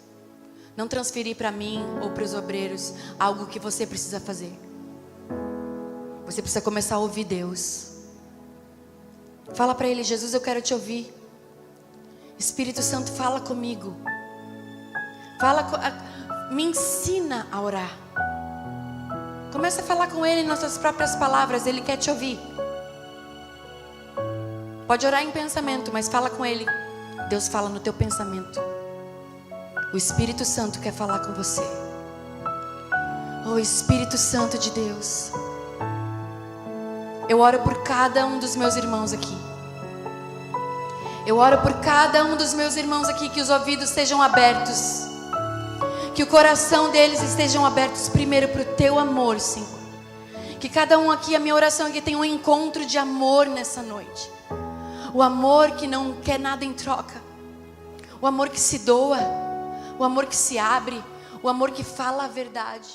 A: Não transferir para mim ou para os obreiros algo que você precisa fazer. Você precisa começar a ouvir Deus. Fala para Ele: Jesus, eu quero te ouvir. Espírito Santo, fala comigo. Me ensina a orar. Começa a falar com Ele nas suas próprias palavras. Ele quer te ouvir. Pode orar em pensamento, mas fala com Ele. Deus fala no teu pensamento. O Espírito Santo quer falar com você. Oh, Espírito Santo de Deus, eu oro por cada um dos meus irmãos aqui. Eu oro por cada um dos meus irmãos aqui, que os ouvidos sejam abertos, que o coração deles estejam abertos primeiro para o teu amor, Senhor. Que cada um aqui, a minha oração aqui, tenha um encontro de amor nessa noite. O amor que não quer nada em troca. O amor que se doa. O amor que se abre. O amor que fala a verdade.